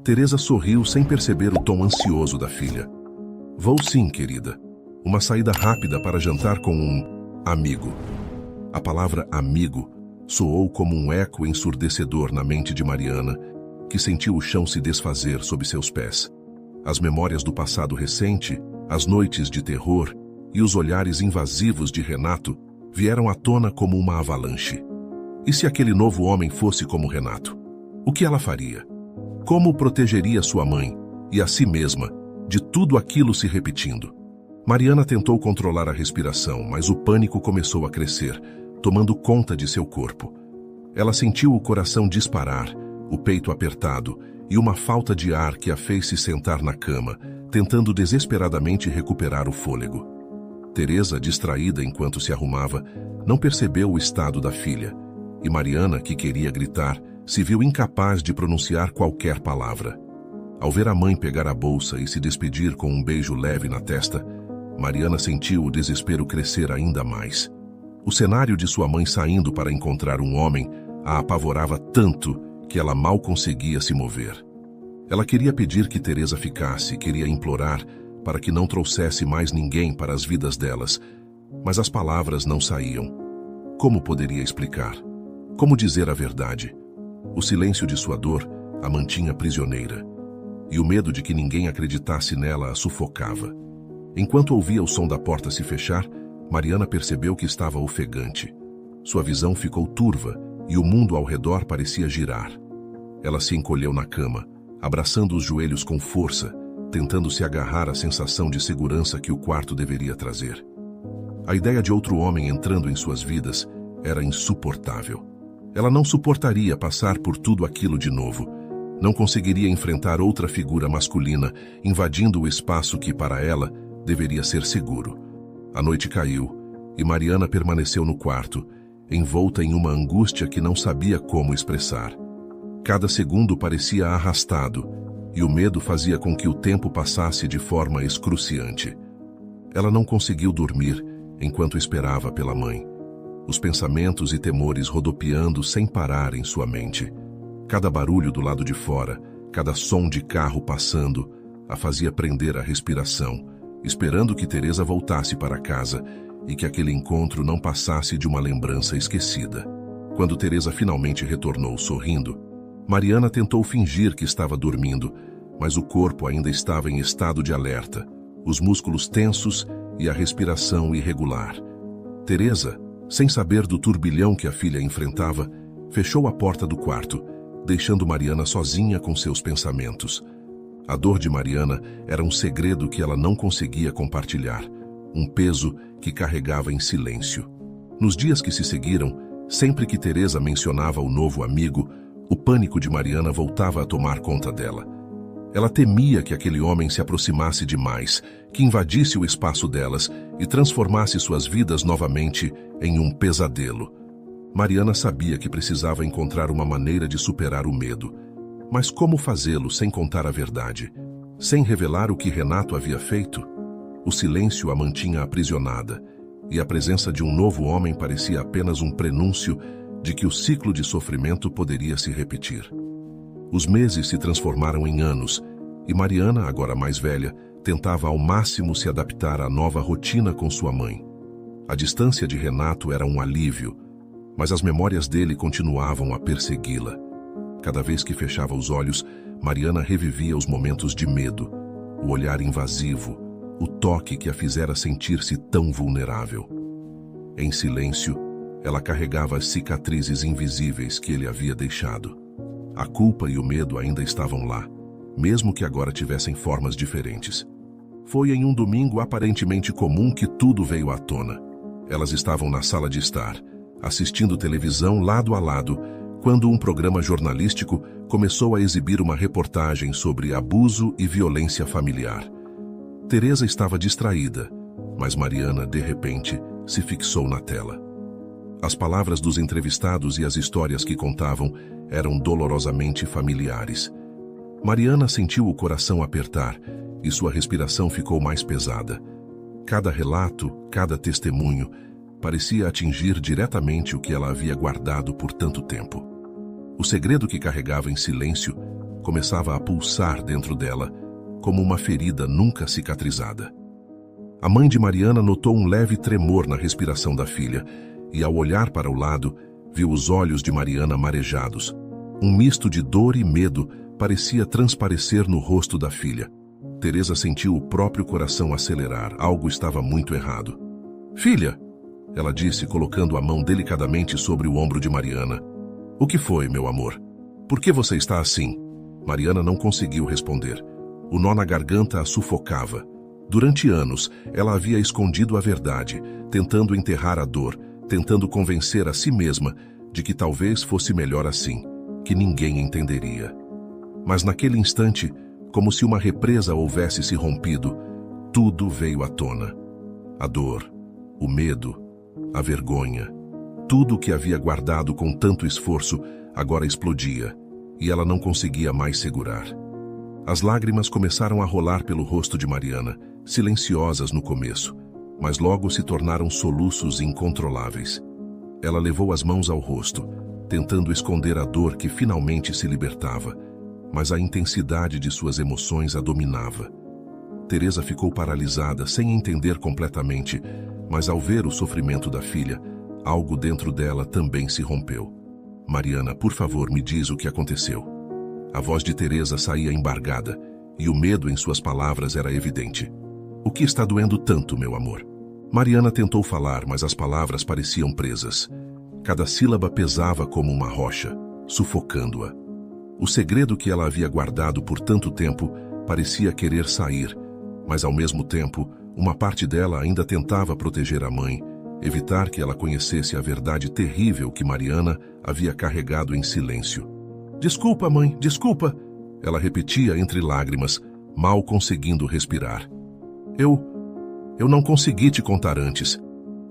Teresa sorriu sem perceber o tom ansioso da filha. "Vou sim, querida. Uma saída rápida para jantar com um amigo." A palavra amigo soou como um eco ensurdecedor na mente de Mariana, que sentiu o chão se desfazer sob seus pés. As memórias do passado recente, as noites de terror e os olhares invasivos de Renato vieram à tona como uma avalanche. E se aquele novo homem fosse como Renato? O que ela faria? Como protegeria sua mãe e a si mesma de tudo aquilo se repetindo? Mariana tentou controlar a respiração, mas o pânico começou a crescer, tomando conta de seu corpo. Ela sentiu o coração disparar, o peito apertado e uma falta de ar que a fez se sentar na cama, tentando desesperadamente recuperar o fôlego. Teresa, distraída enquanto se arrumava, não percebeu o estado da filha, e Mariana, que queria gritar, se viu incapaz de pronunciar qualquer palavra. Ao ver a mãe pegar a bolsa e se despedir com um beijo leve na testa, Mariana sentiu o desespero crescer ainda mais. O cenário de sua mãe saindo para encontrar um homem a apavorava tanto que ela mal conseguia se mover. Ela queria pedir que Teresa ficasse, queria implorar para que não trouxesse mais ninguém para as vidas delas, mas as palavras não saíam. Como poderia explicar? Como dizer a verdade? O silêncio de sua dor a mantinha prisioneira, e o medo de que ninguém acreditasse nela a sufocava. Enquanto ouvia o som da porta se fechar, Mariana percebeu que estava ofegante. Sua visão ficou turva e o mundo ao redor parecia girar. Ela se encolheu na cama, abraçando os joelhos com força, tentando se agarrar à sensação de segurança que o quarto deveria trazer. A ideia de outro homem entrando em suas vidas era insuportável. Ela não suportaria passar por tudo aquilo de novo. Não conseguiria enfrentar outra figura masculina invadindo o espaço que, para ela, deveria ser seguro. A noite caiu e Mariana permaneceu no quarto, envolta em uma angústia que não sabia como expressar. Cada segundo parecia arrastado e o medo fazia com que o tempo passasse de forma excruciante. Ela não conseguiu dormir enquanto esperava pela mãe. Os pensamentos e temores rodopiando sem parar em sua mente. Cada barulho do lado de fora, cada som de carro passando, a fazia prender a respiração, esperando que Teresa voltasse para casa e que aquele encontro não passasse de uma lembrança esquecida. Quando Teresa finalmente retornou sorrindo, Mariana tentou fingir que estava dormindo, mas o corpo ainda estava em estado de alerta, os músculos tensos e a respiração irregular. Teresa, sem saber do turbilhão que a filha enfrentava, fechou a porta do quarto, deixando Mariana sozinha com seus pensamentos. A dor de Mariana era um segredo que ela não conseguia compartilhar, um peso que carregava em silêncio. Nos dias que se seguiram, sempre que Teresa mencionava o novo amigo, o pânico de Mariana voltava a tomar conta dela. Ela temia que aquele homem se aproximasse demais, que invadisse o espaço delas e transformasse suas vidas novamente em um pesadelo. Mariana sabia que precisava encontrar uma maneira de superar o medo. Mas como fazê-lo sem contar a verdade? Sem revelar o que Renato havia feito? O silêncio a mantinha aprisionada, e a presença de um novo homem parecia apenas um prenúncio de que o ciclo de sofrimento poderia se repetir. Os meses se transformaram em anos, e Mariana, agora mais velha, tentava ao máximo se adaptar à nova rotina com sua mãe. A distância de Renato era um alívio, mas as memórias dele continuavam a persegui-la. Cada vez que fechava os olhos, Mariana revivia os momentos de medo, o olhar invasivo, o toque que a fizera sentir-se tão vulnerável. Em silêncio, ela carregava as cicatrizes invisíveis que ele havia deixado. A culpa e o medo ainda estavam lá, mesmo que agora tivessem formas diferentes. Foi em um domingo aparentemente comum que tudo veio à tona. Elas estavam na sala de estar, assistindo televisão lado a lado, quando um programa jornalístico começou a exibir uma reportagem sobre abuso e violência familiar. Teresa estava distraída, mas Mariana, de repente, se fixou na tela. As palavras dos entrevistados e as histórias que contavam eram dolorosamente familiares. Mariana sentiu o coração apertar e sua respiração ficou mais pesada. Cada relato, cada testemunho, parecia atingir diretamente o que ela havia guardado por tanto tempo. O segredo que carregava em silêncio começava a pulsar dentro dela, como uma ferida nunca cicatrizada. A mãe de Mariana notou um leve tremor na respiração da filha e, ao olhar para o lado, viu os olhos de Mariana marejados. Um misto de dor e medo parecia transparecer no rosto da filha. Teresa sentiu o próprio coração acelerar. Algo estava muito errado. "Filha, ela disse, colocando a mão delicadamente sobre o ombro de Mariana. O que foi, meu amor? Por que você está assim? Mariana não conseguiu responder. O nó na garganta a sufocava. Durante anos, ela havia escondido a verdade, tentando enterrar a dor, tentando convencer a si mesma de que talvez fosse melhor assim, que ninguém entenderia. Mas naquele instante, como se uma represa houvesse se rompido, tudo veio à tona. A dor, o medo, a vergonha, tudo o que havia guardado com tanto esforço agora explodia, e ela não conseguia mais segurar. As lágrimas começaram a rolar pelo rosto de Mariana, silenciosas no começo, mas logo se tornaram soluços incontroláveis. Ela levou as mãos ao rosto, tentando esconder a dor que finalmente se libertava, mas a intensidade de suas emoções a dominava. Teresa ficou paralisada, sem entender completamente, mas ao ver o sofrimento da filha, algo dentro dela também se rompeu. Mariana, por favor, me diz o que aconteceu. A voz de Teresa saía embargada, e o medo em suas palavras era evidente. O que está doendo tanto, meu amor? Mariana tentou falar, mas as palavras pareciam presas. Cada sílaba pesava como uma rocha, sufocando-a. O segredo que ela havia guardado por tanto tempo parecia querer sair, mas ao mesmo tempo, uma parte dela ainda tentava proteger a mãe, evitar que ela conhecesse a verdade terrível que Mariana havia carregado em silêncio. Desculpa, mãe, desculpa, ela repetia entre lágrimas, mal conseguindo respirar. Eu não consegui te contar antes.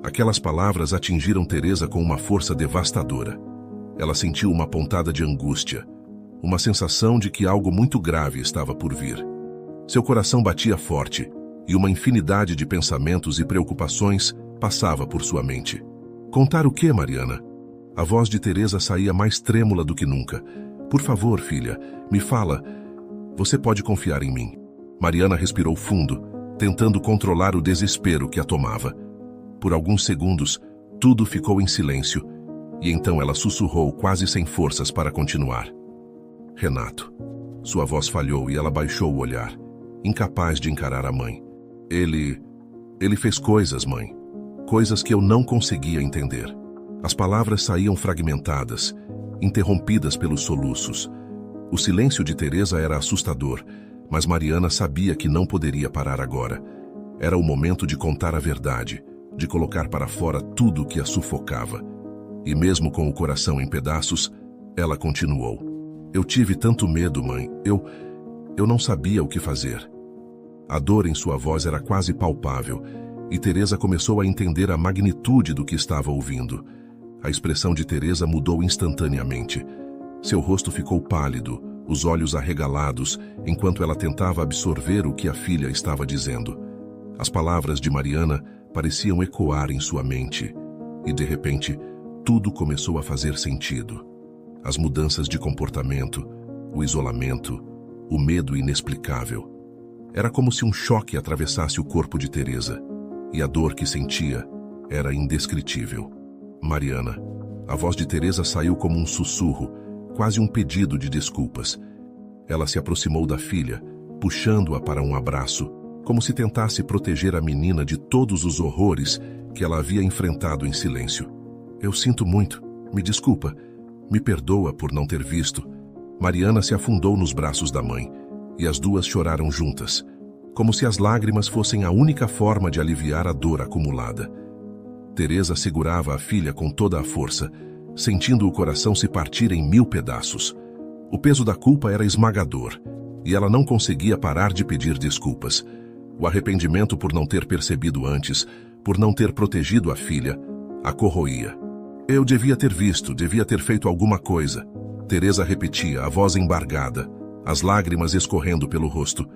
Aquelas palavras atingiram Teresa com uma força devastadora. Ela sentiu uma pontada de angústia, uma sensação de que algo muito grave estava por vir. Seu coração batia forte, e uma infinidade de pensamentos e preocupações passava por sua mente. Contar o quê, Mariana? A voz de Teresa saía mais trêmula do que nunca. Por favor, filha, me fala. Você pode confiar em mim. Mariana respirou fundo, tentando controlar o desespero que a tomava. Por alguns segundos, tudo ficou em silêncio, e então ela sussurrou quase sem forças para continuar. Renato. Sua voz falhou e ela baixou o olhar, incapaz de encarar a mãe. Ele fez coisas, mãe. Coisas que eu não conseguia entender. As palavras saíam fragmentadas, interrompidas pelos soluços. O silêncio de Teresa era assustador, mas Mariana sabia que não poderia parar agora. Era o momento de contar a verdade, de colocar para fora tudo o que a sufocava. E mesmo com o coração em pedaços, ela continuou. Eu tive tanto medo, mãe. Eu não sabia o que fazer. A dor em sua voz era quase palpável, e Teresa começou a entender a magnitude do que estava ouvindo. A expressão de Teresa mudou instantaneamente. Seu rosto ficou pálido, os olhos arregalados, enquanto ela tentava absorver o que a filha estava dizendo. As palavras de Mariana pareciam ecoar em sua mente, e de repente, tudo começou a fazer sentido. As mudanças de comportamento, o isolamento, o medo inexplicável. Era como se um choque atravessasse o corpo de Teresa, e a dor que sentia era indescritível. Mariana. A voz de Teresa saiu como um sussurro, quase um pedido de desculpas. Ela se aproximou da filha, puxando-a para um abraço, como se tentasse proteger a menina de todos os horrores que ela havia enfrentado em silêncio. Eu sinto muito, me desculpa, me perdoa por não ter visto. Mariana se afundou nos braços da mãe, e as duas choraram juntas, como se as lágrimas fossem a única forma de aliviar a dor acumulada. Teresa segurava a filha com toda a força, sentindo o coração se partir em 1000 pedaços. O peso da culpa era esmagador, e ela não conseguia parar de pedir desculpas. O arrependimento por não ter percebido antes, por não ter protegido a filha, a corroía. Eu devia ter visto, devia ter feito alguma coisa. Teresa repetia, a voz embargada, as lágrimas escorrendo pelo rosto.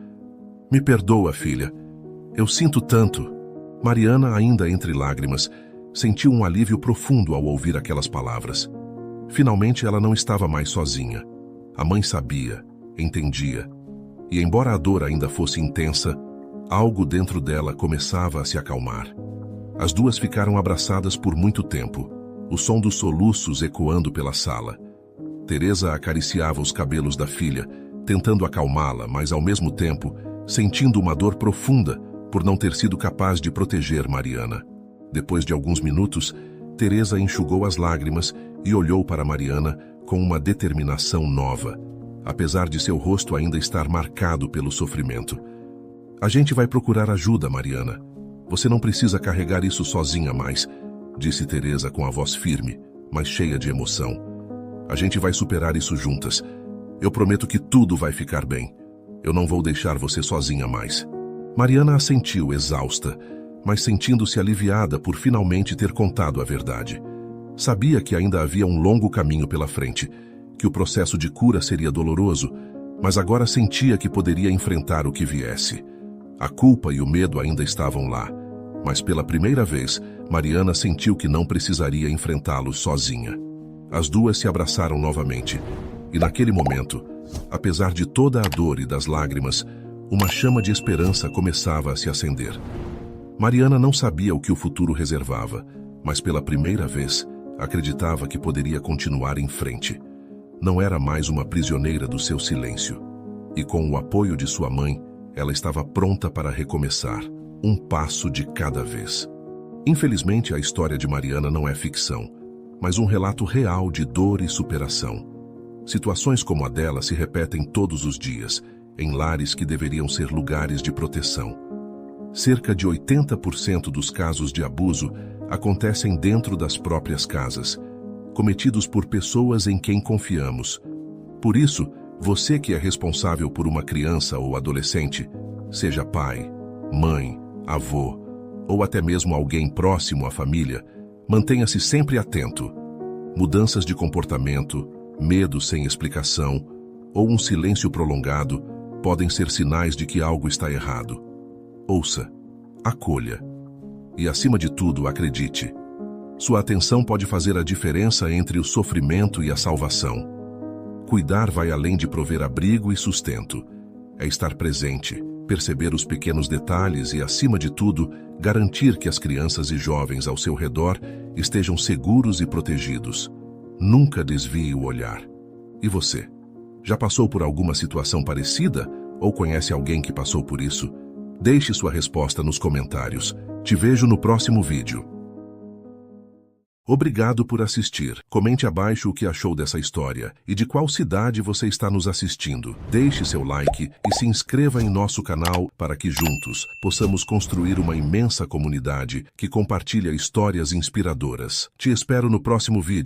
Me perdoa, filha. Eu sinto tanto. Mariana, ainda entre lágrimas, sentiu um alívio profundo ao ouvir aquelas palavras. Finalmente ela não estava mais sozinha. A mãe sabia, entendia. E embora a dor ainda fosse intensa, algo dentro dela começava a se acalmar. As duas ficaram abraçadas por muito tempo, o som dos soluços ecoando pela sala. Teresa acariciava os cabelos da filha, tentando acalmá-la, mas ao mesmo tempo, sentindo uma dor profunda por não ter sido capaz de proteger Mariana. Depois de alguns minutos, Teresa enxugou as lágrimas e olhou para Mariana com uma determinação nova, apesar de seu rosto ainda estar marcado pelo sofrimento. A gente vai procurar ajuda, Mariana. Você não precisa carregar isso sozinha mais, disse Teresa com a voz firme, mas cheia de emoção. A gente vai superar isso juntas. Eu prometo que tudo vai ficar bem. Eu não vou deixar você sozinha mais. Mariana assentiu, exausta, mas sentindo-se aliviada por finalmente ter contado a verdade. Sabia que ainda havia um longo caminho pela frente, que o processo de cura seria doloroso, mas agora sentia que poderia enfrentar o que viesse. A culpa e o medo ainda estavam lá, mas pela primeira vez, Mariana sentiu que não precisaria enfrentá-los sozinha. As duas se abraçaram novamente, e naquele momento, apesar de toda a dor e das lágrimas, uma chama de esperança começava a se acender. Mariana não sabia o que o futuro reservava, mas pela primeira vez, acreditava que poderia continuar em frente. Não era mais uma prisioneira do seu silêncio. E com o apoio de sua mãe, ela estava pronta para recomeçar, um passo de cada vez. Infelizmente, a história de Mariana não é ficção, mas um relato real de dor e superação. Situações como a dela se repetem todos os dias, em lares que deveriam ser lugares de proteção. Cerca de 80% dos casos de abuso acontecem dentro das próprias casas, cometidos por pessoas em quem confiamos. Por isso, você que é responsável por uma criança ou adolescente, seja pai, mãe, avô, ou até mesmo alguém próximo à família, mantenha-se sempre atento. Mudanças de comportamento, medo sem explicação ou um silêncio prolongado podem ser sinais de que algo está errado. Ouça, acolha e, acima de tudo, acredite. Sua atenção pode fazer a diferença entre o sofrimento e a salvação. Cuidar vai além de prover abrigo e sustento. É estar presente, perceber os pequenos detalhes e, acima de tudo, garantir que as crianças e jovens ao seu redor estejam seguros e protegidos. Nunca desvie o olhar. E você? Já passou por alguma situação parecida ou conhece alguém que passou por isso? Deixe sua resposta nos comentários. Te vejo no próximo vídeo. Obrigado por assistir. Comente abaixo o que achou dessa história e de qual cidade você está nos assistindo. Deixe seu like e se inscreva em nosso canal para que juntos possamos construir uma imensa comunidade que compartilha histórias inspiradoras. Te espero no próximo vídeo.